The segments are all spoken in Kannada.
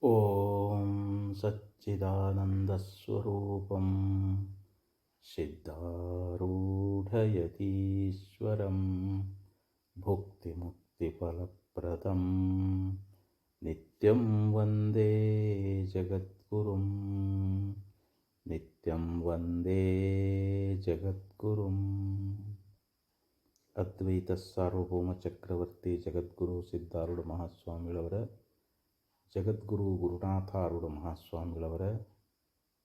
ಓಂ ಸಚ್ಚಿದಾನಂದಸ್ವರೂಪಂ ಸಿದ್ಧಾರೂಢಯತೀಶ್ವರಂ ಭುಕ್ತಿಮುಕ್ತಿಫಲಪ್ರದಂ ನಿತ್ಯಂ ವಂದೇ ಜಗದ್ಗುರುಂ ನಿತ್ಯಂ ವಂದೇ ಜಗದ್ಗುರುಂ. ಅದ್ವೈತ ಸಾರ್ವಭೌಮ ಚಕ್ರವರ್ತಿ ಜಗದ್ಗುರು ಸಿದ್ಧಾರೂಢ ಮಹಾಸ್ವಾಮಿಗಳವರ, ಜಗದ್ಗುರು ಗುರುನಾಥಾರೂಢ ಮಹಾಸ್ವಾಮಿಗಳವರ,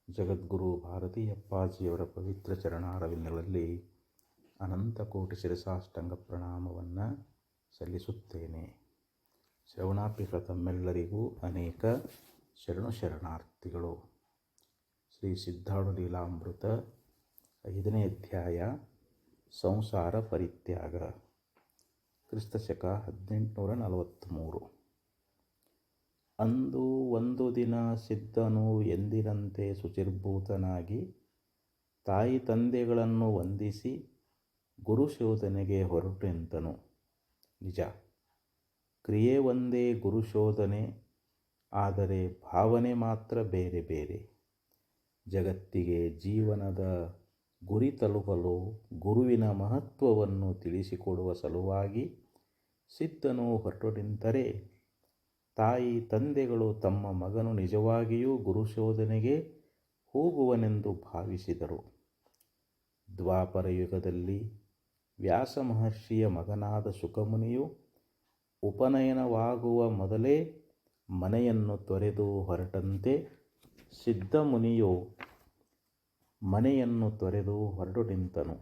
ಜಗದ್ಗುರು ಭಾರತೀ ಅಪ್ಪಾಜಿಯವರ ಪವಿತ್ರ ಚರಣಾರವಿಂದಗಳಲ್ಲಿ ಅನಂತ ಕೋಟಿ ಶಿರಸಾಷ್ಟಾಂಗ ಪ್ರಣಾಮವನ್ನು ಸಲ್ಲಿಸುತ್ತೇನೆ. ಶ್ರವಣಾಪಿಗಳ ತಮ್ಮೆಲ್ಲರಿಗೂ ಅನೇಕ ಶರಣಾರ್ಥಿಗಳು. ಶ್ರೀ ಸಿದ್ಧಾರೂಢ ಲೀಲಾಮೃತ 5ನೇ ಅಧ್ಯಾಯ ಸಂಸಾರ ಪರಿತ್ಯಾಗ, ಕ್ರಿಸ್ತಶಕ 1843. ಅಂದು ಒಂದು ದಿನ ಸಿದ್ಧನು ಎಂದಿನಂತೆ ಶುಚಿರ್ಭೂತನಾಗಿ ತಾಯಿ ತಂದೆಗಳನ್ನು ವಂದಿಸಿ ಗುರುಶೋಧನೆಗೆ ಹೊರಟೆಂತನು. ನಿಜ, ಕ್ರಿಯೆ ಒಂದೇ ಗುರುಶೋಧನೆ, ಆದರೆ ಭಾವನೆ ಮಾತ್ರ ಬೇರೆ ಬೇರೆ. ಜಗತ್ತಿಗೆ ಜೀವನದ ಗುರಿ ತಲುಪಲು ಗುರುವಿನ ಮಹತ್ವವನ್ನು ತಿಳಿಸಿಕೊಡುವ ಸಲುವಾಗಿ ಸಿದ್ಧನು ಹೊರಟು ನಿಂತರೆ, ತಾಯಿ ತಂದೆಗಳು ತಮ್ಮ ಮಗನು ನಿಜವಾಗಿಯೂ ಗುರುಶೋಧನೆಗೆ ಹೋಗುವನೆಂದು ಭಾವಿಸಿದರು. ದ್ವಾಪರ ಯುಗದಲ್ಲಿ ವ್ಯಾಸ ಮಹರ್ಷಿಯ ಮಗನಾದ ಶುಕಮುನಿಯು ಉಪನಯನವಾಗುವ ಮೊದಲೇ ಮನೆಯನ್ನು ತೊರೆದು ಹೊರಟಂತೆ ಸಿದ್ಧಮುನಿಯು ಮನೆಯನ್ನು ತೊರೆದು ಹೊರಟು ನಿಂತನು.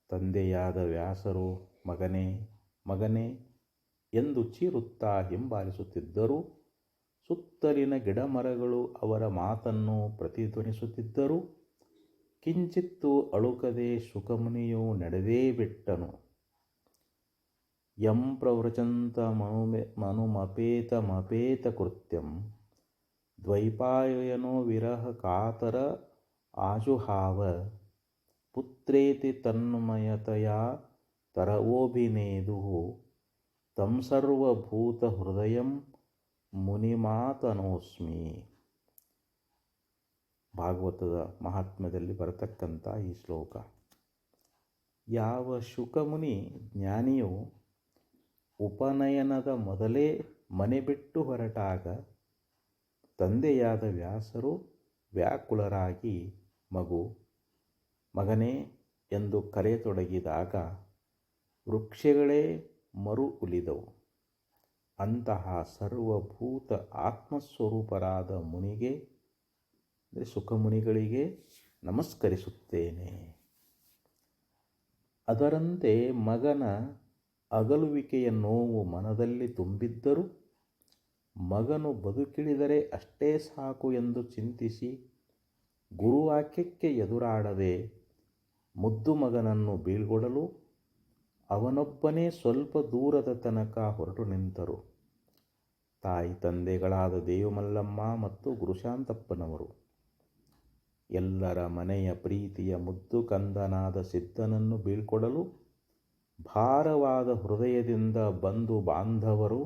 ತಂದೆಯಾದ ವ್ಯಾಸರು ಮಗನೇ ಮಗನೇ ಎಂದು ಚೀರುತ್ತಾ ಹಿಂಬಾಲಿಸುತ್ತಿದ್ದರೂ, ಸುತ್ತಲಿನ ಗಿಡಮರಗಳು ಅವರ ಮಾತನ್ನು ಪ್ರತಿಧ್ವನಿಸುತ್ತಿದ್ದರೂ ಕಿಂಚಿತ್ತೂ ಅಳುಕದೆ ಶುಕಮುನಿಯು ನಡೆದೇ ಬಿಟ್ಟನು. ಯಂ ಪ್ರವ್ರಜಂತ ಮನುಮಪೇತಮಪೇತ ಕೃತ್ಯಂ ದ್ವೈಪಾಯನೋ ವಿರಹ ಕಾತರ ಆಜುಹಾವ ಪುತ್ರೇತಿ ತನ್ಮಯತೆಯ ತರವೋಭಿನೇದು ತಂ ಸರ್ವಭೂತ ಹೃದಯಂ ಮುನಿಮಾತನೋಸ್ಮಿ. ಭಾಗವತದ ಮಹಾತ್ಮ್ಯದಲ್ಲಿ ಬರತಕ್ಕಂಥ ಈ ಶ್ಲೋಕ. ಯಾವ ಶುಕಮುನಿ ಜ್ಞಾನಿಯು ಉಪನಯನದ ಮೊದಲೇ ಮನೆ ಬಿಟ್ಟು ಹೊರಟಾಗ ತಂದೆಯಾದ ವ್ಯಾಸರು ವ್ಯಾಕುಲರಾಗಿ ಮಗನೇ ಎಂದು ಕರೆಯತೊಡಗಿದಾಗ ವೃಕ್ಷಗಳೇ ಮರು ಉಲಿದವು. ಅಂತಹ ಸರ್ವಭೂತ ಆತ್ಮಸ್ವರೂಪರಾದ ಮುನಿಗೆ, ಸುಖಮುನಿಗಳಿಗೆ ನಮಸ್ಕರಿಸುತ್ತೇನೆ. ಅದರಂತೆ ಮಗನ ಅಗಲುವಿಕೆಯ ನೋವು ಮನದಲ್ಲಿ ತುಂಬಿದ್ದರೂ ಮಗನು ಬದುಕಿಳಿದರೆ ಅಷ್ಟೇ ಸಾಕು ಎಂದು ಚಿಂತಿಸಿ ಗುರುವಾಕ್ಯಕ್ಕೆ ಎದುರಾಡದೆ ಮುದ್ದು ಮಗನನ್ನು ಬೀಳ್ಕೊಡಲು ಅವನೊಬ್ಬನೇ ಸ್ವಲ್ಪ ದೂರದ ತನಕ ಹೊರಟು ನಿಂತರು. ತಾಯಿ ತಂದೆಗಳಾದ ದೇವಮಲ್ಲಮ್ಮ ಮತ್ತು ಗುರುಶಾಂತಪ್ಪನವರು. ಎಲ್ಲರ ಮನೆಯ ಪ್ರೀತಿಯ ಮುದ್ದು ಕಂದನಾದ ಸಿದ್ಧನನ್ನು ಬೀಳ್ಕೊಡಲು ಭಾರವಾದ ಹೃದಯದಿಂದ ಬಂಧು ಬಾಂಧವರು,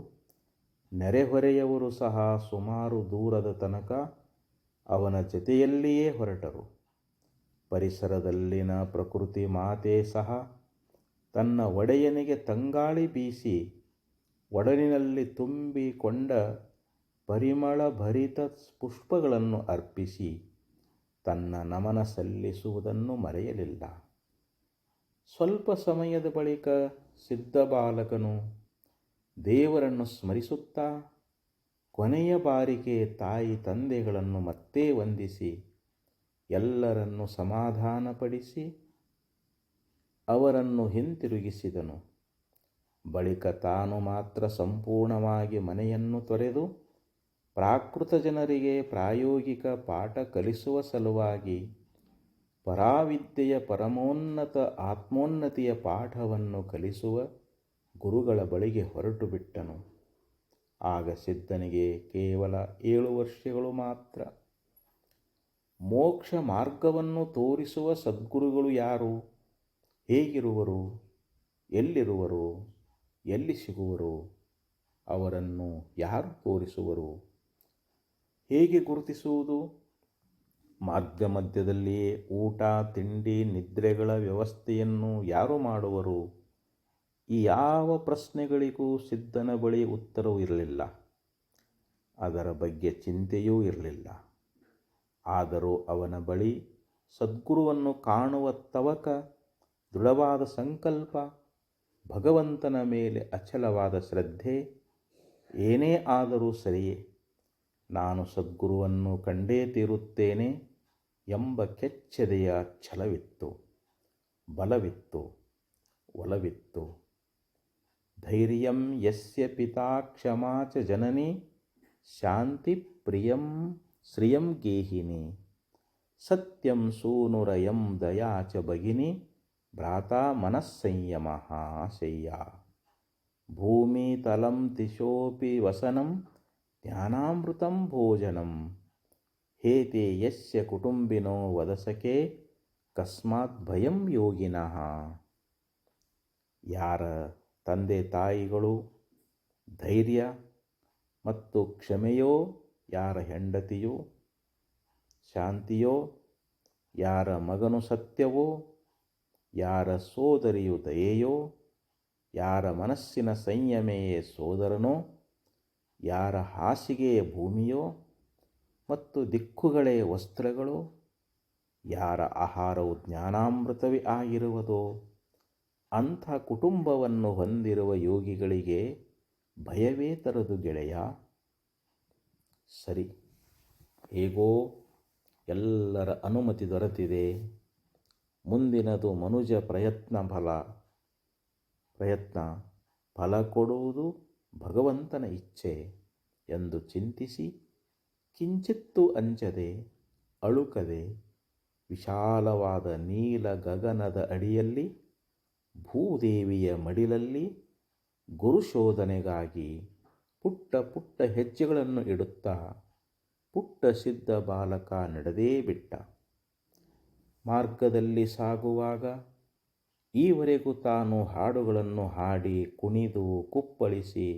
ನೆರೆಹೊರೆಯವರು ಸಹ ಸುಮಾರು ದೂರದ ತನಕ ಅವನ ಜೊತೆಯಲ್ಲಿಯೇ ಹೊರಟರು. ಪರಿಸರದಲ್ಲಿನ ಪ್ರಕೃತಿ ಮಾತೆ ಸಹ ತನ್ನ ಒಡೆಯನಿಗೆ ತಂಗಾಳಿ ಬೀಸಿ ಒಡಲಿನಲ್ಲಿ ತುಂಬಿಕೊಂಡ ಪರಿಮಳಭರಿತ ಪುಷ್ಪಗಳನ್ನು ಅರ್ಪಿಸಿ ತನ್ನ ನಮನ ಸಲ್ಲಿಸುವುದನ್ನು ಮರೆಯಲಿಲ್ಲ. ಸ್ವಲ್ಪ ಸಮಯದ ಬಳಿಕ ಸಿದ್ಧ ಬಾಲಕನು ದೇವರನ್ನು ಸ್ಮರಿಸುತ್ತಾ ಕೊನೆಯ ಬಾರಿಗೆ ತಾಯಿ ತಂದೆಗಳನ್ನು ಮತ್ತೆ ವಂದಿಸಿ ಎಲ್ಲರನ್ನು ಸಮಾಧಾನಪಡಿಸಿ ಅವರನ್ನು ಹಿಂತಿರುಗಿಸಿದನು. ಬಳಿಕ ತಾನು ಮಾತ್ರ ಸಂಪೂರ್ಣವಾಗಿ ಮನೆಯನ್ನು ತೊರೆದು ಪ್ರಾಕೃತ ಜನರಿಗೆ ಪ್ರಾಯೋಗಿಕ ಪಾಠ ಕಲಿಸುವ ಸಲುವಾಗಿ ಪರಾವಿದ್ಯೆಯ ಪರಮೋನ್ನತ ಆತ್ಮೋನ್ನತಿಯ ಪಾಠವನ್ನು ಕಲಿಸುವ ಗುರುಗಳ ಬಳಿಗೆ ಹೊರಟು ಬಿಟ್ಟನು. ಆಗ ಸಿದ್ಧನಿಗೆ ಕೇವಲ 7 ವರ್ಷಗಳು ಮಾತ್ರ. ಮೋಕ್ಷ ಮಾರ್ಗವನ್ನು ತೋರಿಸುವ ಸದ್ಗುರುಗಳು ಯಾರು, ಹೇಗಿರುವರು, ಎಲ್ಲಿರುವರು, ಎಲ್ಲಿ ಸಿಗುವರು, ಅವರನ್ನು ಯಾರು ತೋರಿಸುವರು ಹೇಗೆ ಗುರುತಿಸುವುದು? ಮಾರ್ಗ ಮಧ್ಯದಲ್ಲಿಯೇ ಊಟ, ತಿಂಡಿ, ನಿದ್ರೆಗಳ ವ್ಯವಸ್ಥೆಯನ್ನು ಯಾರು ಮಾಡುವರು? ಈ ಯಾವ ಪ್ರಶ್ನೆಗಳಿಗೂ ಸಿದ್ಧನ ಬಳಿ ಉತ್ತರವೂ ಇರಲಿಲ್ಲ. ಅದರ ಬಗ್ಗೆ ಚಿಂತೆಯೂ ಇರಲಿಲ್ಲ. ಆದರೂ ಅವನ ಬಳಿ ಸದ್ಗುರುವನ್ನು ಕಾಣುವ ತವಕ, ದೃಢವಾದ ಸಂಕಲ್ಪ, ಭಗವಂತನ ಮೇಲೆ ಅಚಲವಾದ ಶ್ರದ್ಧೆ, ಏನೇ ಆದರೂ ಸರಿಯೇ, ನಾನು ಸದ್ಗುರುವನ್ನು ಕಂಡೇ ತೀರುತ್ತೇನೆ ಎಂಬ ಕೆಚ್ಚೆದೆಯ ಛಲವಿತ್ತು, ಬಲವಿತ್ತು, ಒಲವಿತ್ತು. ಧೈರ್ಯಂ ಯಸ್ಯ ಪಿತಾ ಕ್ಷಮಾ ಚ ಜನನಿ ಶಾಂತಿ ಪ್ರಿಯಂ ಶ್ರಿಯಂ ಗೇಹಿನಿ ಸತ್ಯಂ ಸೂನುರಯಂ ದಯಾ ಚ ಭಗಿನಿ ಭ್ರಾತಾ ಮನಸ್ಸಂಯಮಃ ಶಯ್ಯ ಭೂಮಿತಲಂ ದಿಶೋಪಿ ವಸನಂ ಜ್ಞಾನಾಮೃತಂ ಭೋಜನಂ ಹೇತೆ ಯಸ್ಯ ಕುಟುಂಬಿನೋ ವದಸಕೆ ಕಸ್ಮಾತ್ ಭಯಂ ಯೋಗಿನಃ. ಯಾರ ತಂದೆ ತಾಯಿಗಳು ಧೈರ್ಯ ಮತ್ತು ಕ್ಷಮೆಯೋ, ಯಾರ ಹೆಂಡತಿಯೋ ಶಾಂತಿಯೋ, ಯಾರ ಮಗನು ಸತ್ಯವೋ, ಯಾರ ಸೋದರಿಯು ದಯೆಯೋ, ಯಾರ ಮನಸ್ಸಿನ ಸಂಯಮೆಯೇ ಸೋದರನೋ, ಯಾರ ಹಾಸಿಗೆಯ ಭೂಮಿಯೋ ಮತ್ತು ದಿಕ್ಕುಗಳೇ ವಸ್ತ್ರಗಳು, ಯಾರ ಆಹಾರವು ಜ್ಞಾನಾಮೃತವೇ ಆಗಿರುವುದೋ, ಅಂಥ ಕುಟುಂಬವನ್ನು ಹೊಂದಿರುವ ಯೋಗಿಗಳಿಗೆ ಭಯವೇ ತರದು ಗೆಳೆಯ. ಸರಿ, ಹೇಗೋ ಎಲ್ಲರ ಅನುಮತಿ ದೊರೆತಿದೆ. ಮುಂದಿನದು ಮನುಜ ಪ್ರಯತ್ನ ಫಲ ಕೊಡುವುದು ಭಗವಂತನ ಇಚ್ಛೆ ಎಂದು ಚಿಂತಿಸಿ, ಕಿಂಚಿತ್ತೂ ಅಂಜದೆ, ಅಳುಕದೆ, ವಿಶಾಲವಾದ ನೀಲ ಗಗನದ ಅಡಿಯಲ್ಲಿ ಭೂದೇವಿಯ ಮಡಿಲಲ್ಲಿ ಗುರುಶೋಧನೆಗಾಗಿ ಪುಟ್ಟ ಪುಟ್ಟ ಹೆಜ್ಜೆಗಳನ್ನು ಇಡುತ್ತಾ ಪುಟ್ಟ ಸಿದ್ಧ ಬಾಲಕ ನಡೆದೇ ಬಿಟ್ಟ. ಮಾರ್ಗದಲ್ಲಿ ಸಾಗುವಾಗ ಈವರೆಗೂ ತಾನು ಹಾಡುಗಳನ್ನು ಹಾಡಿ, ಕುಣಿದು, ಕುಪ್ಪಳಿಸಿ,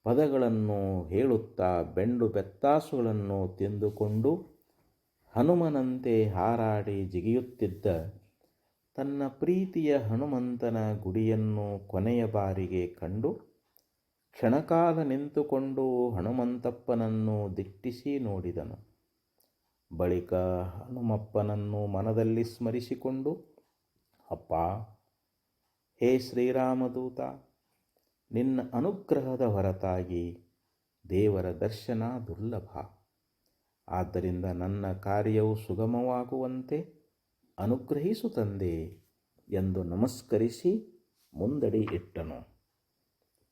ಪದಗಳನ್ನು ಹೇಳುತ್ತಾ ಬೆಂಡು ಬೆತ್ತಾಸುಗಳನ್ನು ತಿಂದುಕೊಂಡು ಹನುಮನಂತೆ ಹಾರಾಡಿ ಜಿಗಿಯುತ್ತಿದ್ದ ತನ್ನ ಪ್ರೀತಿಯ ಹನುಮಂತನ ಗುಡಿಯನ್ನು ಕೊನೆಯ ಬಾರಿಗೆ ಕಂಡು ಕ್ಷಣಕಾಲ ನಿಂತುಕೊಂಡು ಹನುಮಂತಪ್ಪನನ್ನು ದಿಟ್ಟಿಸಿ ನೋಡಿದನು. ಬಳಿಕ ಹನುಮಪ್ಪನನ್ನು ಮನದಲ್ಲಿ ಸ್ಮರಿಸಿಕೊಂಡು, ಅಪ್ಪ, ಹೇ ಶ್ರೀರಾಮದೂತ, ನಿನ್ನ ಅನುಗ್ರಹದ ಹೊರತಾಗಿ ದೇವರ ದರ್ಶನ ದುರ್ಲಭ. ಆದ್ದರಿಂದ ನನ್ನ ಕಾರ್ಯವು ಸುಗಮವಾಗುವಂತೆ ಅನುಗ್ರಹಿಸು ತಂದೆ ಎಂದು ನಮಸ್ಕರಿಸಿ ಮುಂದಡಿ ಇಟ್ಟನು.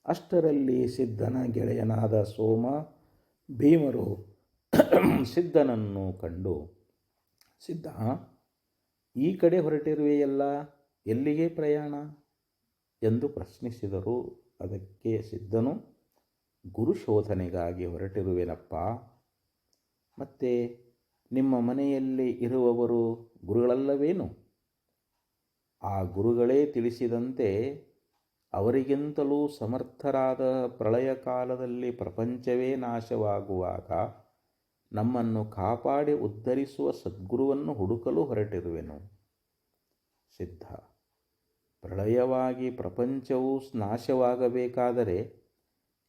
ಅಷ್ಟರಲ್ಲಿ ಸಿದ್ಧನ ಗೆಳೆಯನಾದ ಸೋಮ ಭೀಮರು ಸಿದ್ಧನನ್ನು ಕಂಡು, ಸಿದ್ಧ, ಈ ಕಡೆ ಹೊರಟಿರುವೆಯಲ್ಲ, ಎಲ್ಲಿಗೆ ಪ್ರಯಾಣ ಎಂದು ಪ್ರಶ್ನಿಸಿದರು. ಅದಕ್ಕೆ ಸಿದ್ಧನು, ಗುರುಶೋಧನೆಗಾಗಿ ಹೊರಟಿರುವೆನಪ್ಪ. ಮತ್ತೆ ನಿಮ್ಮ ಮನೆಯಲ್ಲಿ ಇರುವವರು ಗುರುಗಳಲ್ಲವೇನು? ಆ ಗುರುಗಳೇ ತಿಳಿಸಿದಂತೆ ಅವರಿಗಿಂತಲೂ ಸಮರ್ಥರಾದ ಪ್ರಳಯ ಕಾಲದಲ್ಲಿ ಪ್ರಪಂಚವೇ ನಾಶವಾಗುವಾಗ ನಮ್ಮನ್ನು ಕಾಪಾಡಿ ಉದ್ಧರಿಸುವ ಸದ್ಗುರುವನ್ನು ಹುಡುಕಲು ಹೊರಟಿರುವೆನು. ಸಿದ್ಧ, ಪ್ರಳಯವಾಗಿ ಪ್ರಪಂಚವು ನಾಶವಾಗಬೇಕಾದರೆ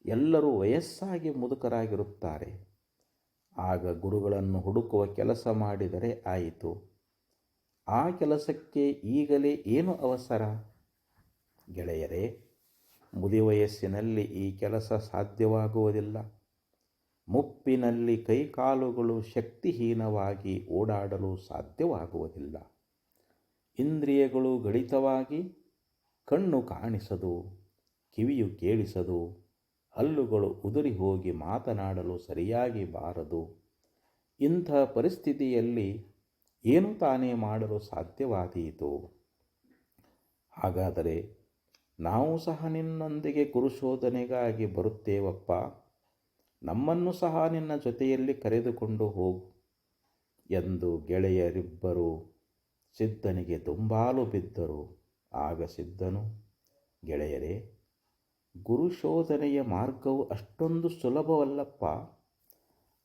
ಎಲ್ಲರೂ ವಯಸ್ಸಾಗಿ ಮುದುಕರಾಗಿರುತ್ತಾರೆ. ಆಗ ಗುರುಗಳನ್ನು ಹುಡುಕುವ ಕೆಲಸ ಮಾಡಿದರೆ ಆಯಿತು. ಆ ಕೆಲಸಕ್ಕೆ ಈಗಲೇ ಏನು ಅವಸರ? ಗೆಳೆಯರೇ, ಮುದಿವಯಸ್ಸಿನಲ್ಲಿ ಈ ಕೆಲಸ ಸಾಧ್ಯವಾಗುವುದಿಲ್ಲ. ಮುಪ್ಪಿನಲ್ಲಿ ಕೈಕಾಲುಗಳು ಶಕ್ತಿಹೀನವಾಗಿ ಓಡಾಡಲು ಸಾಧ್ಯವಾಗುವುದಿಲ್ಲ. ಇಂದ್ರಿಯಗಳು ಗಡಿತವಾಗಿ ಕಣ್ಣು ಕಾಣಿಸದು, ಕಿವಿಯು ಕೇಳಿಸದು, ಹಲ್ಲುಗಳು ಉದುರಿ ಹೋಗಿ ಮಾತನಾಡಲು ಸರಿಯಾಗಿ ಬಾರದು. ಇಂಥ ಪರಿಸ್ಥಿತಿಯಲ್ಲಿ ಏನು ತಾನೇ ಮಾಡಲು ಸಾಧ್ಯವಾದೀತು? ಹಾಗಾದರೆ ನಾವು ಸಹ ನಿನ್ನೊಂದಿಗೆ ಗುರುಶೋಧನೆಗಾಗಿ ಬರುತ್ತೇವಪ್ಪ. ನಮ್ಮನ್ನು ಸಹ ನಿನ್ನ ಜೊತೆಯಲ್ಲಿ ಕರೆದುಕೊಂಡು ಹೋಗು ಎಂದು ಗೆಳೆಯರಿಬ್ಬರು ಸಿದ್ಧನಿಗೆ ದುಂಬಾಲು ಬಿದ್ದರು. ಆಗ ಸಿದ್ಧನು, ಗೆಳೆಯರೇ, ಗುರುಶೋಧನೆಯ ಮಾರ್ಗವು ಅಷ್ಟೊಂದು ಸುಲಭವಲ್ಲಪ್ಪ.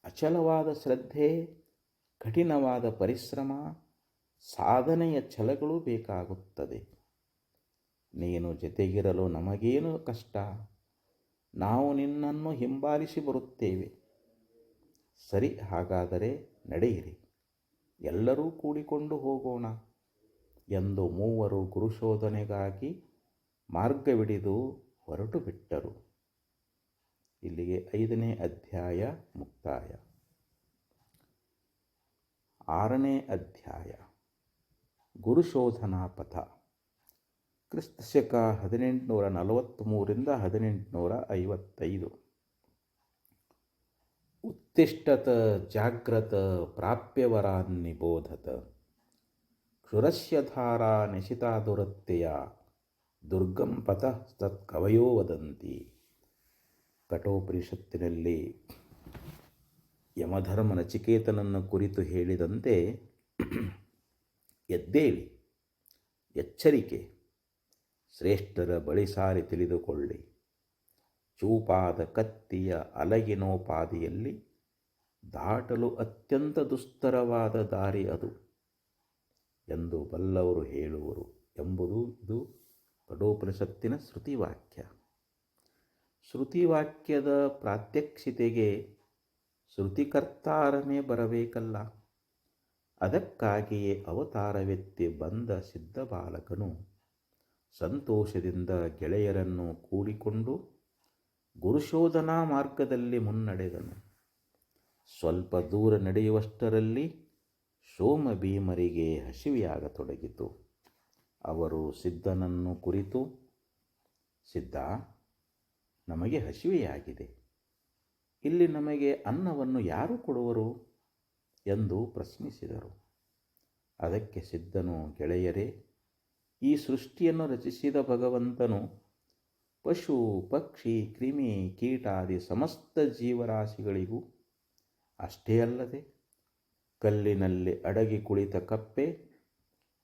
ಅಚಲವಾದ ಶ್ರದ್ಧೆ, ಕಠಿಣವಾದ ಪರಿಶ್ರಮ, ಸಾಧನೆಯ ಛಲಗಳು ಬೇಕಾಗುತ್ತದೆ. ನೀನು ಜೊತೆಗಿರಲು ನಮಗೇನು ಕಷ್ಟ? ನಾವು ನಿನ್ನನ್ನು ಹಿಂಬಾಲಿಸಿ ಬರುತ್ತೇವೆ. ಸರಿ, ಹಾಗಾದರೆ ನಡೆಯಿರಿ, ಎಲ್ಲರೂ ಕೂಡಿಕೊಂಡು ಹೋಗೋಣ ಎಂದು ಮೂವರು ಗುರುಶೋಧನೆಗಾಗಿ ಮಾರ್ಗವಿಡಿದು ಹೊರಟು ಬಿಟ್ಟರು. ಇಲ್ಲಿಗೆ 5ನೇ ಅಧ್ಯಾಯ ಮುಕ್ತಾಯ. 6ನೇ ಅಧ್ಯಾಯ ಗುರುಶೋಧನಾ ಪಥ. ಕ್ರಿಸ್ತಶಕ 1843ರಿಂದ 1855. ಉತ್ತಿಷ್ಠತ ಜಾಗ್ರತ ಪ್ರಾಪ್ಯವರಾನ್ ನಿಬೋಧತ, ಕ್ಷುರಸ್ಯ ಧಾರಾ ನಿಶಿತಾ ದುರತ್ಯಯ, ದುರ್ಗಂ ಪಥ ತತ್ಕವಯೋ ವದಂತಿ. ಕಠೋಪನಿಷತ್ತಿನಲ್ಲಿ ಯಮಧರ್ಮ ನಚಿಕೇತನನ್ನು ಕುರಿತು ಹೇಳಿದಂತೆ, ಎದ್ದೇಳಿ, ಎಚ್ಚರಿಕೆ, ಶ್ರೇಷ್ಠರ ಬಳಿ ಸಾರಿ ತಿಳಿದುಕೊಳ್ಳಿ. ಚೂಪಾದ ಕತ್ತಿಯ ಅಲಗಿನೋಪಾದಿಯಲ್ಲಿ ದಾಟಲು ಅತ್ಯಂತ ದುಸ್ತರವಾದ ದಾರಿ ಅದು ಎಂದು ಬಲ್ಲವರು ಹೇಳುವರು ಎಂಬುದು ಇದು ಕಠೋಪನಿಷತ್ತಿನ ಶ್ರುತಿವಾಕ್ಯ. ಶ್ರುತಿವಾಕ್ಯದ ಪ್ರಾತ್ಯಕ್ಷಿತೆಗೆ ಶ್ರುತಿಕರ್ತಾರನೇ ಬರಬೇಕಲ್ಲ. ಅದಕ್ಕಾಗಿಯೇ ಅವತಾರವೆತ್ತಿ ಬಂದ ಸಿದ್ಧ ಬಾಲಕನು ಸಂತೋಷದಿಂದ ಗೆಳೆಯರನ್ನು ಕೂಡಿಕೊಂಡು ಗುರುಶೋಧನಾ ಮಾರ್ಗದಲ್ಲಿ ಮುನ್ನಡೆದನು. ಸ್ವಲ್ಪ ದೂರ ನಡೆಯುವಷ್ಟರಲ್ಲಿ ಸೋಮಭೀಮರಿಗೆ ಹಸಿವೆಯಾಗತೊಡಗಿತು. ಅವರು ಸಿದ್ಧನನ್ನು ಕುರಿತು, ಸಿದ್ಧ, ನಮಗೆ ಹಸಿವೆಯಾಗಿದೆ, ಇಲ್ಲಿ ನಮಗೆ ಅನ್ನವನ್ನು ಯಾರು ಕೊಡುವರು ಎಂದು ಪ್ರಶ್ನಿಸಿದರು. ಅದಕ್ಕೆ ಸಿದ್ಧನು, ಗೆಳೆಯರೇ, ಈ ಸೃಷ್ಟಿಯನ್ನು ರಚಿಸಿದ ಭಗವಂತನು ಪಶು ಪಕ್ಷಿ ಕ್ರಿಮಿ ಕೀಟಾದಿ ಸಮಸ್ತ ಜೀವರಾಶಿಗಳಿಗೂ, ಅಷ್ಟೇ ಅಲ್ಲದೆ ಕಲ್ಲಿನಲ್ಲಿ ಅಡಗಿ ಕುಳಿತ ಕಪ್ಪೆ,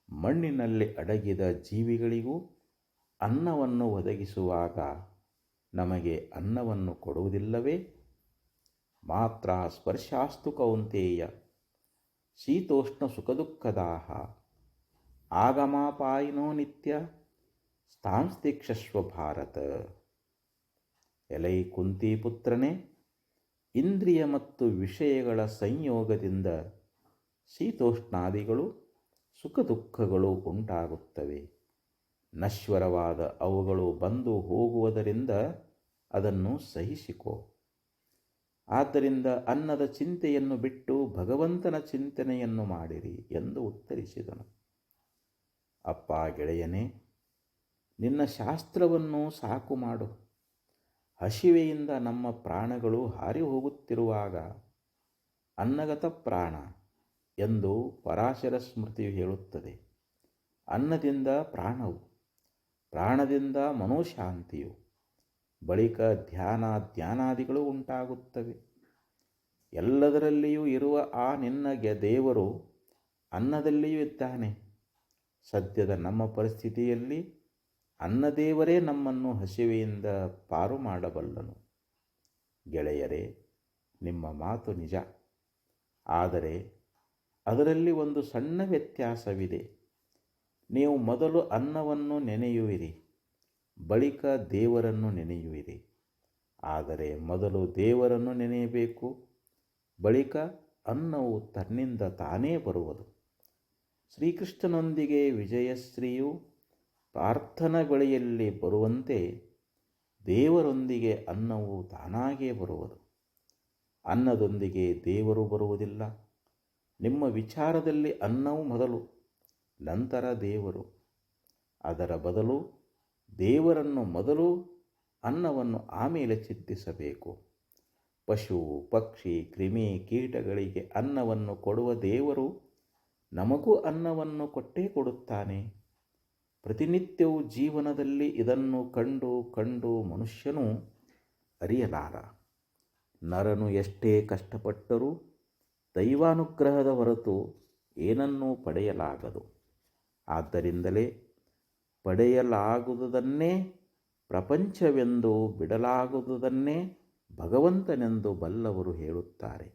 ಮಣ್ಣಿನಲ್ಲಿ ಅಡಗಿದ ಜೀವಿಗಳಿಗೂ ಅನ್ನವನ್ನು ಒದಗಿಸುವಾಗ ನಮಗೆ ಅನ್ನವನ್ನು ಕೊಡುವುದಿಲ್ಲವೇ? ಮಾತ್ರ ಸ್ಪರ್ಶಾಸ್ತು ಕೌಂತೇಯ, ಶೀತೋಷ್ಣ ಸುಖದುಃಖದಾಹ, ಆಗಮಾಪಾಯಿನೋ ನಿತ್ಯ ಸ್ಥಾಂಸ್ತಿಕ್ಷಸ್ವ ಭಾರತ. ಎಲೈ ಕುಂತಿಪುತ್ರನೇ, ಇಂದ್ರಿಯ ಮತ್ತು ವಿಷಯಗಳ ಸಂಯೋಗದಿಂದ ಶೀತೋಷ್ಣಾದಿಗಳು ಸುಖ ದುಃಖಗಳು ಉಂಟಾಗುತ್ತವೆ. ನಶ್ವರವಾದ ಅವುಗಳು ಬಂದು ಹೋಗುವುದರಿಂದ ಅದನ್ನು ಸಹಿಸಿಕೋ. ಆದ್ದರಿಂದ ಅನ್ನದ ಚಿಂತೆಯನ್ನು ಬಿಟ್ಟು ಭಗವಂತನ ಚಿಂತನೆಯನ್ನು ಮಾಡಿರಿ ಎಂದು ಉತ್ತರಿಸಿದನು. ಅಪ್ಪ ಗೆಳೆಯನೇ, ನಿನ್ನ ಶಾಸ್ತ್ರವನ್ನು ಸಾಕು ಮಾಡು. ಹಸಿವೆಯಿಂದ ನಮ್ಮ ಪ್ರಾಣಗಳು ಹಾರಿ ಹೋಗುತ್ತಿರುವಾಗ ಅನ್ನಗತ ಪ್ರಾಣ ಎಂದು ಪರಾಶರ ಸ್ಮೃತಿಯು ಹೇಳುತ್ತದೆ. ಅನ್ನದಿಂದ ಪ್ರಾಣವು, ಪ್ರಾಣದಿಂದ ಮನೋಶಾಂತಿಯು, ಬಳಿಕ ಧ್ಯಾನಾದಿಗಳು ಉಂಟಾಗುತ್ತವೆ. ಎಲ್ಲದರಲ್ಲಿಯೂ ಇರುವ ಆ ನಿನ್ನ ದೇವರು ಅನ್ನದಲ್ಲಿಯೂ ಇದ್ದಾನೆ. ಸದ್ಯದ ನಮ್ಮ ಪರಿಸ್ಥಿತಿಯಲ್ಲಿ ಅನ್ನದೇವರೇ ನಮ್ಮನ್ನು ಹಸಿವೆಯಿಂದ ಪಾರು ಮಾಡಬಲ್ಲನು. ಗೆಳೆಯರೇ, ನಿಮ್ಮ ಮಾತು ನಿಜ, ಆದರೆ ಅದರಲ್ಲಿ ಒಂದು ಸಣ್ಣ ವ್ಯತ್ಯಾಸವಿದೆ. ನೀವು ಮೊದಲು ಅನ್ನವನ್ನು ನೆನೆಯುವಿರಿ, ಬಳಿಕ ದೇವರನ್ನು ನೆನೆಯುವಿರಿ. ಆದರೆ ಮೊದಲು ದೇವರನ್ನು ನೆನೆಯಬೇಕು, ಬಳಿಕ ಅನ್ನವು ತನ್ನಿಂದ ತಾನೇ ಬರುವುದು. ಶ್ರೀಕೃಷ್ಣನೊಂದಿಗೆ ವಿಜಯಶ್ರೀಯು ಪಾರ್ಥನ ಬಳಿಯಲ್ಲಿ ಬರುವಂತೆ ದೇವರೊಂದಿಗೆ ಅನ್ನವು ತಾನಾಗೇ ಬರುವುದು. ಅನ್ನದೊಂದಿಗೆ ದೇವರು ಬರುವುದಿಲ್ಲ. ನಿಮ್ಮ ವಿಚಾರದಲ್ಲಿ ಅನ್ನವು ಮೊದಲು, ನಂತರ ದೇವರು. ಅದರ ಬದಲು ದೇವರನ್ನು ಮೊದಲು, ಅನ್ನವನ್ನು ಆಮೇಲೆ ಚಿಂತಿಸಬೇಕು. ಪಶು ಪಕ್ಷಿ ಕ್ರಿಮಿ ಕೀಟಗಳಿಗೆ ಅನ್ನವನ್ನು ಕೊಡುವ ದೇವರು ನಮಗೂ ಅನ್ನವನ್ನು ಕೊಟ್ಟೇ ಕೊಡುತ್ತಾನೆ. ಪ್ರತಿನಿತ್ಯವೂ ಜೀವನದಲ್ಲಿ ಇದನ್ನು ಕಂಡು ಮನುಷ್ಯನು ಅರಿಯಲಾರ. ನರನು ಎಷ್ಟೇ ಕಷ್ಟಪಟ್ಟರೂ ದೈವಾನುಗ್ರಹದ ಹೊರತು ಏನನ್ನೂ ಪಡೆಯಲಾಗದು. ಆದ್ದರಿಂದಲೇ ಪಡೆಯಲಾಗುವುದನ್ನೇ ಪ್ರಪಂಚವೆಂದು, ಬಿಡಲಾಗುವುದನ್ನೇ ಭಗವಂತನೆಂದು ಬಲ್ಲವರು ಹೇಳುತ್ತಾರೆ.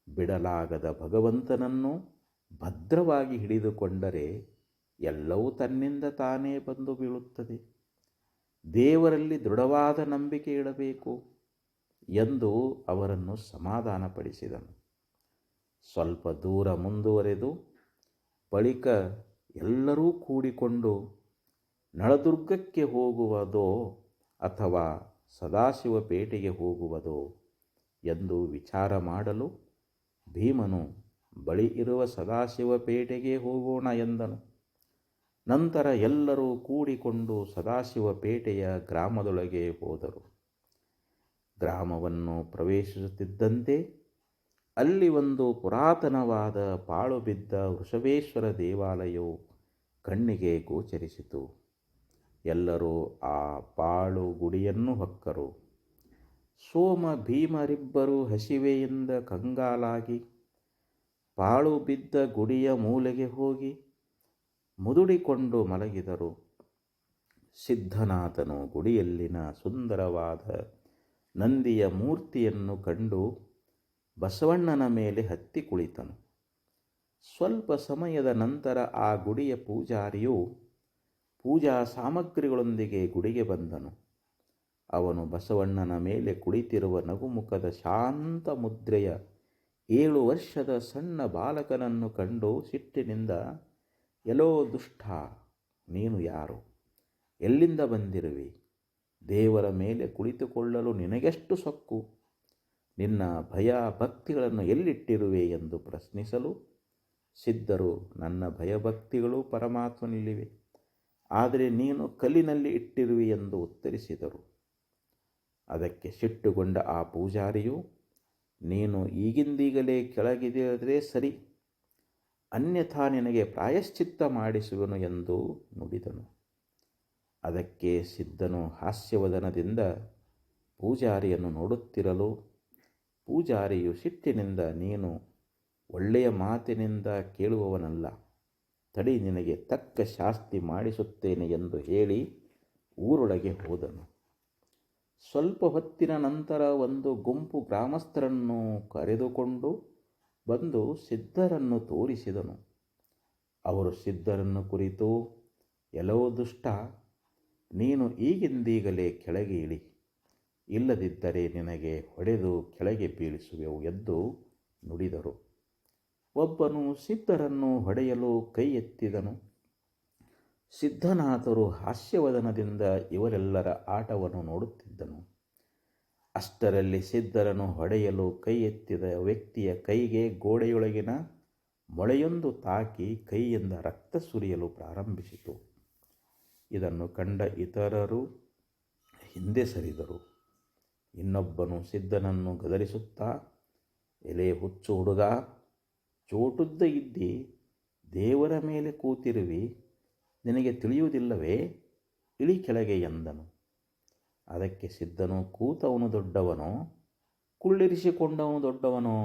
ಬಿಡಲಾಗದ ಭಗವಂತನನ್ನು ಭದ್ರವಾಗಿ ಹಿಡಿದುಕೊಂಡರೆ ಎಲ್ಲವೂ ತನ್ನಿಂದ ತಾನೇ ಬಂದು ಬೀಳುತ್ತದೆ. ದೇವರಲ್ಲಿ ದೃಢವಾದ ನಂಬಿಕೆ ಇಡಬೇಕು ಎಂದು ಅವರನ್ನು ಸಮಾಧಾನಪಡಿಸಿದನು. ಸ್ವಲ್ಪ ದೂರ ಮುಂದುವರೆದು ಬಳಿಕ ಎಲ್ಲರೂ ಕೂಡಿಕೊಂಡು ನಳದುರ್ಗಕ್ಕೆ ಹೋಗುವುದೋ ಅಥವಾ ಸದಾಶಿವಪೇಟೆಗೆ ಹೋಗುವುದೋ ಎಂದು ವಿಚಾರ ಮಾಡಲು ಭೀಮನು ಬಳಿ ಇರುವ ಸದಾಶಿವಪೇಟೆಗೆ ಹೋಗೋಣ ಎಂದನು. ನಂತರ ಎಲ್ಲರೂ ಕೂಡಿಕೊಂಡು ಸದಾಶಿವಪೇಟೆಯ ಗ್ರಾಮದೊಳಗೆ ಹೋದರು. ಗ್ರಾಮವನ್ನು ಪ್ರವೇಶಿಸುತ್ತಿದ್ದಂತೆ ಅಲ್ಲಿ ಒಂದು ಪುರಾತನವಾದ ಪಾಳು ಬಿದ್ದ ವೃಷಭೇಶ್ವರ ದೇವಾಲಯವು ಕಣ್ಣಿಗೆ ಗೋಚರಿಸಿತು. ಎಲ್ಲರೂ ಆ ಪಾಳು ಗುಡಿಯನ್ನು ಹೊಕ್ಕರು. ಸೋಮ ಭೀಮರಿಬ್ಬರು ಹಸಿವೆಯಿಂದ ಕಂಗಾಲಾಗಿ ಪಾಳು ಬಿದ್ದ ಗುಡಿಯ ಮೂಲೆಗೆ ಹೋಗಿ ಮುದುಡಿಕೊಂಡು ಮಲಗಿದರು. ಸಿದ್ಧನಾಥನು ಗುಡಿಯಲ್ಲಿನ ಸುಂದರವಾದ ನಂದಿಯ ಮೂರ್ತಿಯನ್ನು ಕಂಡು ಬಸವಣ್ಣನ ಮೇಲೆ ಹತ್ತಿ ಕುಳಿತನು. ಸ್ವಲ್ಪ ಸಮಯದ ನಂತರ ಆ ಗುಡಿಯ ಪೂಜಾರಿಯು ಪೂಜಾ ಸಾಮಗ್ರಿಗಳೊಂದಿಗೆ ಗುಡಿಗೆ ಬಂದನು. ಅವನು ಬಸವಣ್ಣನ ಮೇಲೆ ಕುಳಿತಿರುವ ನಗುಮುಖದ ಶಾಂತ ಮುದ್ರೆಯ 7 ವರ್ಷದ ಸಣ್ಣ ಬಾಲಕನನ್ನು ಕಂಡು ಸಿಟ್ಟಿನಿಂದ, ಎಲೋ ದುಷ್ಟ, ನೀನು ಯಾರು? ಎಲ್ಲಿಂದ ಬಂದಿರುವೆ? ದೇವರ ಮೇಲೆ ಕುಳಿತುಕೊಳ್ಳಲು ನಿನಗೆಷ್ಟು ಸೊಕ್ಕು? ನಿನ್ನ ಭಯ ಭಕ್ತಿಗಳನ್ನು ಎಲ್ಲಿಟ್ಟಿರುವೆ ಎಂದು ಪ್ರಶ್ನಿಸಲು, ಸಿದ್ಧರು, ನನ್ನ ಭಯಭಕ್ತಿಗಳು ಪರಮಾತ್ಮನಲ್ಲಿವೆ, ಆದರೆ ನೀನು ಕಲ್ಲಿನಲ್ಲಿ ಇಟ್ಟಿರುವೆ ಎಂದು ಉತ್ತರಿಸಿದರು. ಅದಕ್ಕೆ ಸಿಟ್ಟುಗೊಂಡ ಆ ಪೂಜಾರಿಯು, ನೀನು ಈಗಿಂದೀಗಲೇ ಕೆಳಗಿಳಿದರೆ ಸರಿ, ಅನ್ಯಥಾ ನಿನಗೆ ಪ್ರಾಯಶ್ಚಿತ್ತ ಮಾಡಿಸುವನು ಎಂದು ನುಡಿದನು. ಅದಕ್ಕೆ ಸಿದ್ಧನು ಹಾಸ್ಯವದನದಿಂದ ಪೂಜಾರಿಯನ್ನು ನೋಡುತ್ತಿರಲು, ಪೂಜಾರಿಯು ಸಿಟ್ಟಿನಿಂದ, ನೀನು ಒಳ್ಳೆಯ ಮಾತಿನಿಂದ ಕೇಳುವವನಲ್ಲ, ತಡಿ, ನಿನಗೆ ತಕ್ಕ ಶಾಸ್ತಿ ಮಾಡಿಸುತ್ತೇನೆ ಎಂದು ಹೇಳಿ ಊರೊಳಗೆ ಹೋದನು. ಸ್ವಲ್ಪ ಹೊತ್ತಿನ ನಂತರ ಒಂದು ಗುಂಪು ಗ್ರಾಮಸ್ಥರನ್ನು ಕರೆದುಕೊಂಡು ಬಂದು ಸಿದ್ಧರನ್ನು ತೋರಿಸಿದನು. ಅವರು ಸಿದ್ಧರನ್ನು ಕುರಿತು, ಎಲೋ ದುಷ್ಟ, ನೀನು ಈಗಿಂದೀಗಲೇ ಕೆಳಗೆ ಇಳಿ, ಇಲ್ಲದಿದ್ದರೆ ನಿನಗೆ ಹೊಡೆದು ಕೆಳಗೆ ಬೀಳಿಸುವೆವು ಎಂದು ನುಡಿದರು. ಒಬ್ಬನು ಸಿದ್ಧರನ್ನು ಹೊಡೆಯಲು ಕೈ ಎತ್ತಿದನು. ಸಿದ್ಧನಾಥರು ಹಾಸ್ಯವದನದಿಂದ ಇವರೆಲ್ಲರ ಆಟವನ್ನು ನೋಡುತ್ತಿದ್ದನು. ಅಷ್ಟರಲ್ಲಿ ಸಿದ್ಧರನ್ನು ಹೊಡೆಯಲು ಕೈ ಎತ್ತಿದ ವ್ಯಕ್ತಿಯ ಕೈಗೆ ಗೋಡೆಯೊಳಗಿನ ಮೊಳೆಯೊಂದು ತಾಕಿ ಕೈಯಿಂದ ರಕ್ತ ಸುರಿಯಲು ಪ್ರಾರಂಭಿಸಿತು. ಇದನ್ನು ಕಂಡ ಇತರರು ಹಿಂದೆ ಸರಿದರು. ಇನ್ನೊಬ್ಬನು ಸಿದ್ಧನನ್ನು ಗದರಿಸುತ್ತಾ, ಎಲೆ ಹುಚ್ಚು ಹುಡುಗ, ಚೋಟುದ್ದ ಇದ್ದಿ ದೇವರ ಮೇಲೆ ಕೂತಿರುವಿ, ನಿನಗೆ ತಿಳಿಯುವುದಿಲ್ಲವೇ? ಇಳಿ ಕೆಳಗೆ ಎಂದನು. ಅದಕ್ಕೆ ಸಿದ್ಧನು, ಕೂತವನು ದೊಡ್ಡವನೋ ಕುಳ್ಳಿರಿಸಿಕೊಂಡವನು ದೊಡ್ಡವನೋ?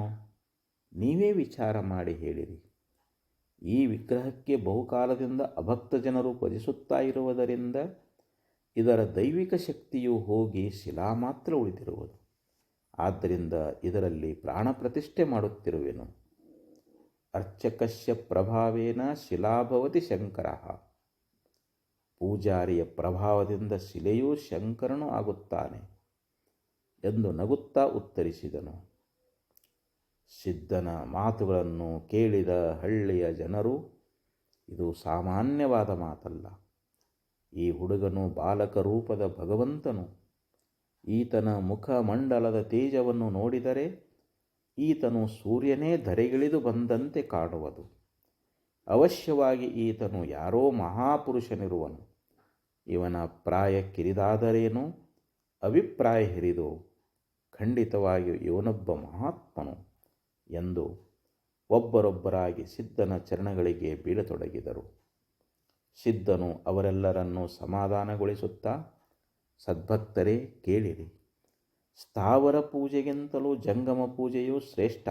ನೀವೇ ವಿಚಾರ ಮಾಡಿ ಹೇಳಿರಿ. ಈ ವಿಗ್ರಹಕ್ಕೆ ಬಹುಕಾಲದಿಂದ ಅಭಕ್ತ ಜನರು ಭಜಿಸುತ್ತಾ ಇರುವುದರಿಂದ ಇದರ ದೈವಿಕ ಶಕ್ತಿಯು ಹೋಗಿ ಶಿಲಾ ಮಾತ್ರ ಉಳಿದಿರುವುದು. ಆದ್ದರಿಂದ ಇದರಲ್ಲಿ ಪ್ರಾಣ ಪ್ರತಿಷ್ಠೆ ಮಾಡುತ್ತಿರುವೆನು. ಅರ್ಚಕಸ್ಯ ಪ್ರಭಾವೇನ ಶಿಲಾಭವತಿ ಶಂಕರ. ಪೂಜಾರಿಯ ಪ್ರಭಾವದಿಂದ ಶಿಲೆಯೂ ಶಂಕರನೂ ಆಗುತ್ತಾನೆ ಎಂದು ನಗುತ್ತಾ ಉತ್ತರಿಸಿದನು. ಸಿದ್ಧನ ಮಾತುಗಳನ್ನು ಕೇಳಿದ ಹಳ್ಳಿಯ ಜನರು, ಇದು ಸಾಮಾನ್ಯವಾದ ಮಾತಲ್ಲ, ಈ ಹುಡುಗನು ಬಾಲಕ ರೂಪದ ಭಗವಂತನು. ಈತನ ಮುಖಮಂಡಲದ ತೇಜವನ್ನು ನೋಡಿದರೆ ಈತನು ಸೂರ್ಯನೇ ಧರೆಗಿಳಿದು ಬಂದಂತೆ ಕಾಣುವುದು. ಅವಶ್ಯವಾಗಿ ಈತನು ಯಾರೋ ಮಹಾಪುರುಷನಿರುವನು. ಇವನ ಪ್ರಾಯ ಕಿರಿದಾದರೇನು, ಅಭಿಪ್ರಾಯ ಹಿರಿದು, ಖಂಡಿತವಾಗಿಯೂ ಇವನೊಬ್ಬ ಮಹಾತ್ಮನು ಎಂದು ಒಬ್ಬರೊಬ್ಬರಾಗಿ ಸಿದ್ಧನ ಚರಣಗಳಿಗೆ ಬೀಳತೊಡಗಿದರು. ಸಿದ್ಧನು ಅವರೆಲ್ಲರನ್ನೂ ಸಮಾಧಾನಗೊಳಿಸುತ್ತಾ, ಸದ್ಭಕ್ತರೇ ಕೇಳಿರಿ, ಸ್ಥಾವರ ಪೂಜೆಗಿಂತಲೂ ಜಂಗಮ ಪೂಜೆಯು ಶ್ರೇಷ್ಠ.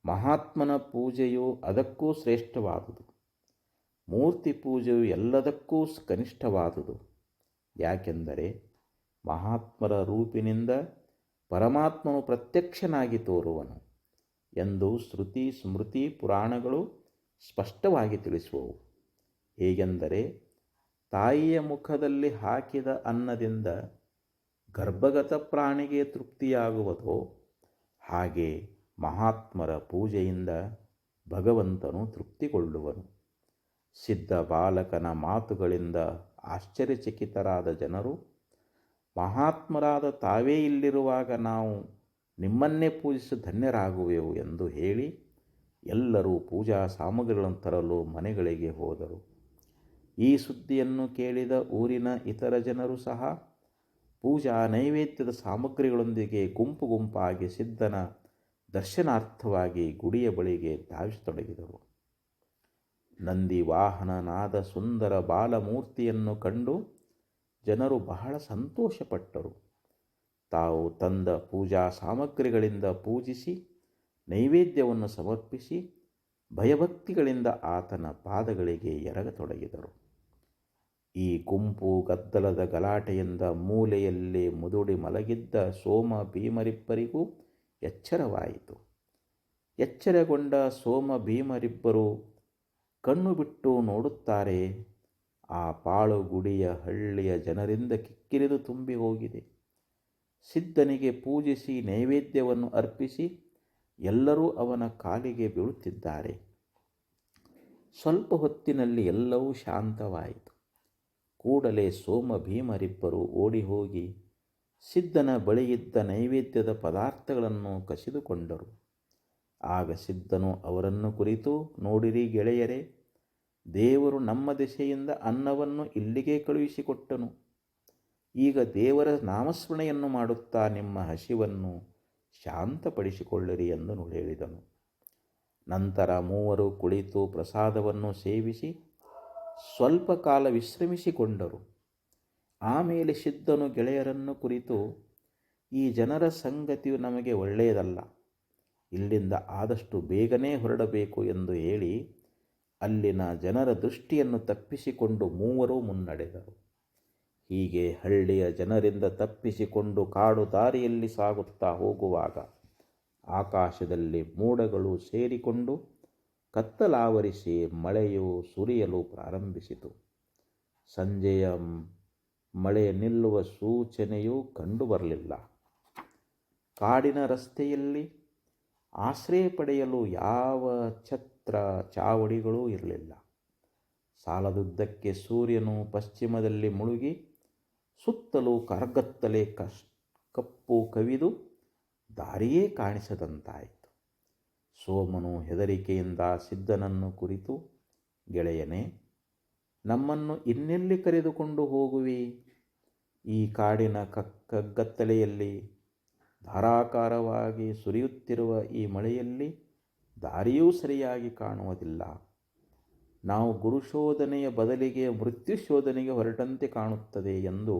ಮಹಾತ್ಮನ ಪೂಜೆಯು ಅದಕ್ಕೂ ಶ್ರೇಷ್ಠವಾದುದು. ಮೂರ್ತಿ ಪೂಜೆಯು ಎಲ್ಲದಕ್ಕೂ ಕನಿಷ್ಠವಾದುದು. ಯಾಕೆಂದರೆ ಮಹಾತ್ಮರ ರೂಪಿನಿಂದ ಪರಮಾತ್ಮನು ಪ್ರತ್ಯಕ್ಷನಾಗಿ ತೋರುವನು. ಎಂದು ಶ್ರುತಿ ಸ್ಮೃತಿ ಪುರಾಣಗಳು ಸ್ಪಷ್ಟವಾಗಿ ತಿಳಿಸುವವು. ಹೇಗೆಂದರೆ, ತಾಯಿಯ ಮುಖದಲ್ಲಿ ಹಾಕಿದ ಅನ್ನದಿಂದ ಗರ್ಭಗತ ಪ್ರಾಣಿಗೆ ತೃಪ್ತಿಯಾಗುವುದೋ ಹಾಗೆ ಮಹಾತ್ಮರ ಪೂಜೆಯಿಂದ ಭಗವಂತನು ತೃಪ್ತಿಗೊಳ್ಳುವನು. ಸಿದ್ಧ ಬಾಲಕನ ಮಾತುಗಳಿಂದ ಆಶ್ಚರ್ಯಚಕಿತರಾದ ಜನರು, ಮಹಾತ್ಮರಾದ ತಾವೇ ಇಲ್ಲಿರುವಾಗ ನಾವು ನಿಮ್ಮನ್ನೇ ಪೂಜಿಸಿ ಧನ್ಯರಾಗುವೆವು ಎಂದು ಹೇಳಿ ಎಲ್ಲರೂ ಪೂಜಾ ಸಾಮಗ್ರಿಗಳನ್ನು ತರಲು ಮನೆಗಳಿಗೆ ಹೋದರು. ಈ ಸುದ್ದಿಯನ್ನು ಕೇಳಿದ ಊರಿನ ಇತರ ಜನರು ಸಹ ಪೂಜಾ ನೈವೇದ್ಯದ ಸಾಮಗ್ರಿಗಳೊಂದಿಗೆ ಗುಂಪು ಗುಂಪಾಗಿ ಸಿದ್ಧನ ದರ್ಶನಾರ್ಥವಾಗಿ ಗುಡಿಯ ಬಳಿಗೆ ಧಾವಿಸತೊಡಗಿದರು. ನಂದಿ ವಾಹನನಾದ ಸುಂದರ ಬಾಲಮೂರ್ತಿಯನ್ನು ಕಂಡು ಜನರು ಬಹಳ ಸಂತೋಷಪಟ್ಟರು. ತಾವು ತಂದ ಪೂಜಾ ಸಾಮಗ್ರಿಗಳಿಂದ ಪೂಜಿಸಿ ನೈವೇದ್ಯವನ್ನು ಸಮರ್ಪಿಸಿ ಭಯಭಕ್ತಿಗಳಿಂದ ಆತನ ಪಾದಗಳಿಗೆ ಎರಗತೊಡಗಿದರು. ಈ ಗುಂಪು ಗದ್ದಲದ ಗಲಾಟೆಯಿಂದ ಮೂಲೆಯಲ್ಲಿ ಮುದುಡಿ ಮಲಗಿದ್ದ ಸೋಮ ಭೀಮರಿಬ್ಬರಿಗೂ ಎಚ್ಚರವಾಯಿತು. ಎಚ್ಚರಗೊಂಡ ಸೋಮ ಭೀಮರಿಬ್ಬರು ಕಣ್ಣು ಬಿಟ್ಟು ನೋಡುತ್ತಾರೆ. ಆ ಪಾಳುಗುಡಿಯ ಹಳ್ಳಿಯ ಜನರಿಂದ ಕಿಕ್ಕಿರಿದು ತುಂಬಿ ಹೋಗಿದೆ. ಸಿದ್ಧನಿಗೆ ಪೂಜಿಸಿ ನೈವೇದ್ಯವನ್ನು ಅರ್ಪಿಸಿ ಎಲ್ಲರೂ ಅವನ ಕಾಲಿಗೆ ಬೀಳುತ್ತಿದ್ದಾರೆ. ಸ್ವಲ್ಪ ಹೊತ್ತಿನಲ್ಲಿ ಎಲ್ಲವೂ ಶಾಂತವಾಯಿತು. ಕೂಡಲೇ ಸೋಮ ಭೀಮರಿಬ್ಬರು ಓಡಿ ಹೋಗಿ ಸಿದ್ಧನ ಬಳಿಯಿದ್ದ ನೈವೇದ್ಯದ ಪದಾರ್ಥಗಳನ್ನು ಕಸಿದುಕೊಂಡರು. ಆಗ ಸಿದ್ಧನು ಅವರನ್ನು ಕುರಿತು, ನೋಡಿರಿ ಗೆಳೆಯರೇ, ದೇವರು ನಮ್ಮ ದಿಸೆಯಿಂದ ಅನ್ನವನ್ನು ಇಲ್ಲಿಗೆ ಕಳುಹಿಸಿಕೊಟ್ಟನು. ಈಗ ದೇವರ ನಾಮಸ್ಮರಣೆಯನ್ನು ಮಾಡುತ್ತಾ ನಿಮ್ಮ ಹಸಿವನ್ನು ಶಾಂತಪಡಿಸಿಕೊಳ್ಳಿರಿ ಎಂದು ಹೇಳಿದನು. ನಂತರ ಮೂವರು ಕುಳಿತು ಪ್ರಸಾದವನ್ನು ಸೇವಿಸಿ ಸ್ವಲ್ಪ ಕಾಲ ವಿಶ್ರಮಿಸಿಕೊಂಡರು. ಆಮೇಲೆ ಸಿದ್ಧನು ಗೆಳೆಯರನ್ನು ಕುರಿತು, ಈ ಜನರ ಸಂಗತಿಯು ನಮಗೆ ಒಳ್ಳೆಯದಲ್ಲ, ಇಲ್ಲಿಂದ ಆದಷ್ಟು ಬೇಗನೆ ಹೊರಡಬೇಕು ಎಂದು ಹೇಳಿ ಅಲ್ಲಿನ ಜನರ ದೃಷ್ಟಿಯನ್ನು ತಪ್ಪಿಸಿಕೊಂಡು ಮೂವರು ಮುನ್ನಡೆದರು. ಹೀಗೆ ಹಳ್ಳಿಯ ಜನರಿಂದ ತಪ್ಪಿಸಿಕೊಂಡು ಕಾಡು ದಾರಿಯಲ್ಲಿ ಸಾಗುತ್ತಾ ಹೋಗುವಾಗ ಆಕಾಶದಲ್ಲಿ ಮೋಡಗಳು ಸೇರಿಕೊಂಡು ಕತ್ತಲಾವರಿಸಿ ಮಳೆಯು ಸುರಿಯಲು ಪ್ರಾರಂಭಿಸಿತು. ಸಂಜೆಯ ಮಳೆ ನಿಲ್ಲುವ ಸೂಚನೆಯೂ ಕಂಡುಬರಲಿಲ್ಲ. ಕಾಡಿನ ರಸ್ತೆಯಲ್ಲಿ ಆಶ್ರಯ ಪಡೆಯಲು ಯಾವ ಛತ್ರ ಚಾವಡಿಗಳೂ ಇರಲಿಲ್ಲ. ಸಾಲದುದ್ದಕ್ಕೆ ಸೂರ್ಯನು ಪಶ್ಚಿಮದಲ್ಲಿ ಮುಳುಗಿ ಸುತ್ತಲೂ ಕರಗತ್ತಲೆ ಕಪ್ಪು ಕವಿದು ದಾರಿಯೇ ಕಾಣಿಸದಂತಾಯಿತು. ಸೋಮನು ಹೆದರಿಕೆಯಿಂದ ಸಿದ್ಧನನ್ನು ಕುರಿತು, ಗೆಳೆಯನೇ, ನಮ್ಮನ್ನು ಇನ್ನೆಲ್ಲಿ ಕರೆದುಕೊಂಡು ಹೋಗುವಿ? ಈ ಕಾಡಿನ ಕಗ್ಗತ್ತಲೆಯಲ್ಲಿ ಧಾರಾಕಾರವಾಗಿ ಸುರಿಯುತ್ತಿರುವ ಈ ಮಳೆಯಲ್ಲಿ ದಾರಿಯೂ ಸರಿಯಾಗಿ ಕಾಣುವುದಿಲ್ಲ. ನಾವು ಗುರುಶೋಧನೆಯ ಬದಲಿಗೆ ಮೃತ್ಯುಶೋಧನೆಗೆ ಹೊರಟಂತೆ ಕಾಣುತ್ತದೆ ಎಂದು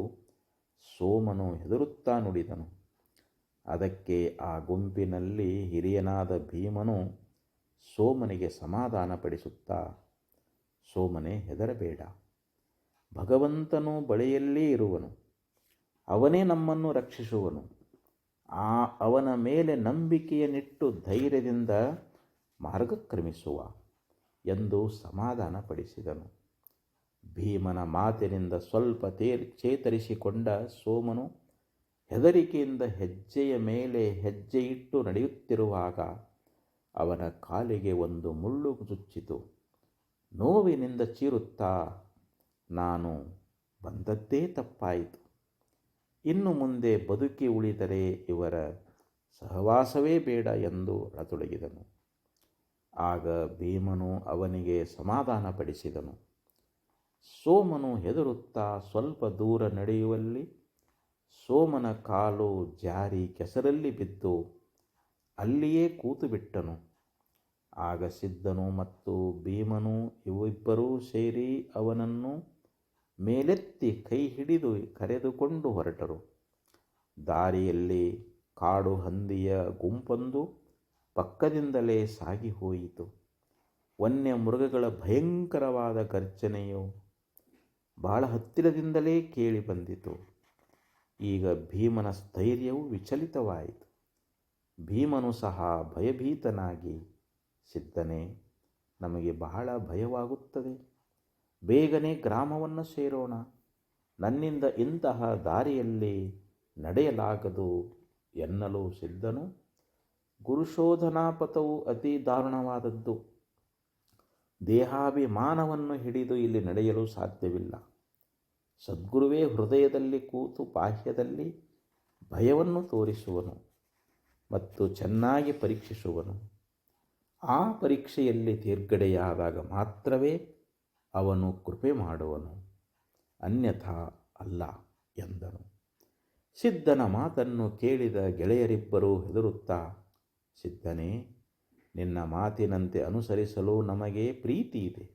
ಸೋಮನು ಹೆದರುತ್ತಾ ನುಡಿದನು. ಅದಕ್ಕೆ ಆ ಗುಂಪಿನಲ್ಲಿ ಹಿರಿಯನಾದ ಭೀಮನು ಸೋಮನಿಗೆ ಸಮಾಧಾನಪಡಿಸುತ್ತಾ, ಸೋಮನೇ, ಹೆದರಬೇಡ, ಭಗವಂತನು ಬಳಿಯಲ್ಲೇ ಇರುವನು, ಅವನೇ ನಮ್ಮನ್ನು ರಕ್ಷಿಸುವನು. ಅವನ ಮೇಲೆ ನಂಬಿಕೆಯನ್ನಿಟ್ಟು ಧೈರ್ಯದಿಂದ ಮಾರ್ಗಕ್ರಮಿಸುವ ಎಂದು ಸಮಾಧಾನಪಡಿಸಿದನು. ಭೀಮನ ಮಾತಿನಿಂದ ಸ್ವಲ್ಪ ಚೇತರಿಸಿಕೊಂಡ ಸೋಮನು ಹೆದರಿಕೆಯಿಂದ ಹೆಜ್ಜೆಯ ಮೇಲೆ ಹೆಜ್ಜೆಯಿಟ್ಟು ನಡೆಯುತ್ತಿರುವಾಗ ಅವನ ಕಾಲಿಗೆ ಒಂದು ಮುಳ್ಳು ಚುಚ್ಚಿತು. ನೋವಿನಿಂದ ಚೀರುತ್ತಾ, ನಾನು ಬಂದದ್ದೇ ತಪ್ಪಾಯಿತು, ಇನ್ನು ಮುಂದೆ ಬದುಕಿ ಉಳಿದರೆ ಇವರ ಸಹವಾಸವೇ ಬೇಡ ಎಂದು ಅಳತೊಡಗಿದನು. ಆಗ ಭೀಮನು ಅವನಿಗೆ ಸಮಾಧಾನಪಡಿಸಿದನು. ಸೋಮನು ಹೆದರುತ್ತಾ ಸ್ವಲ್ಪ ದೂರ ನಡೆಯುವಲ್ಲಿ ಸೋಮನ ಕಾಲು ಜಾರಿ ಕೆಸರಲ್ಲಿ ಬಿದ್ದು ಅಲ್ಲಿಯೇ ಕೂತುಬಿಟ್ಟನು. ಆಗ ಸಿದ್ಧನು ಮತ್ತು ಭೀಮನು ಇವಿಬ್ಬರೂ ಸೇರಿ ಅವನನ್ನು ಮೇಲೆತ್ತಿ ಕೈ ಹಿಡಿದು ಕರೆದುಕೊಂಡು ಹೊರಟರು. ದಾರಿಯಲ್ಲಿ ಕಾಡು ಹಂದಿಯ ಗುಂಪೊಂದು ಪಕ್ಕದಿಂದಲೇ ಸಾಗಿ ಹೋಯಿತು. ವನ್ಯ ಮೃಗಗಳ ಭಯಂಕರವಾದ ಗರ್ಜನೆಯು ಬಹಳ ಹತ್ತಿರದಿಂದಲೇ ಕೇಳಿ ಬಂದಿತು. ಈಗ ಭೀಮನ ಸ್ಥೈರ್ಯವು ವಿಚಲಿತವಾಯಿತು. ಭೀಮನು ಸಹ ಭಯಭೀತನಾಗಿ, ಸಿದ್ಧನೇ, ನಮಗೆ ಬಹಳ ಭಯವಾಗುತ್ತದೆ, ಬೇಗನೆ ಗ್ರಾಮವನ್ನು ಸೇರೋಣ, ನನ್ನಿಂದ ಇಂತಹ ದಾರಿಯಲ್ಲಿ ನಡೆಯಲಾಗದು ಎನ್ನಲು ಸಿದ್ಧನು, ಗುರುಶೋಧನಾಪಥವು ಅತಿ ದಾರುಣವಾದದ್ದು, ದೇಹಾಭಿಮಾನವನ್ನು ಹಿಡಿದು ಇಲ್ಲಿ ನಡೆಯಲು ಸಾಧ್ಯವಿಲ್ಲ. ಸದ್ಗುರುವೇ ಹೃದಯದಲ್ಲಿ ಕೂತು ಬಾಹ್ಯದಲ್ಲಿ ಭಯವನ್ನು ತೋರಿಸುವನು ಮತ್ತು ಚೆನ್ನಾಗಿ ಪರೀಕ್ಷಿಸುವನು. ಆ ಪರೀಕ್ಷೆಯಲ್ಲಿ ತೇರ್ಗಡೆಯಾದಾಗ ಮಾತ್ರವೇ ಅವನು ಕೃಪೆ ಮಾಡುವನು, ಅನ್ಯಥಾ ಅಲ್ಲ ಎಂದನು. ಸಿದ್ಧನ ಮಾತನ್ನು ಕೇಳಿದ ಗೆಳೆಯರಿಬ್ಬರೂ ಹೆದರುತ್ತಾ, ಸಿದ್ಧನೇ, ನಿನ್ನ ಮಾತಿನಂತೆ ಅನುಸರಿಸಲು ನಮಗೆ ಪ್ರೀತಿ ಇದೆ,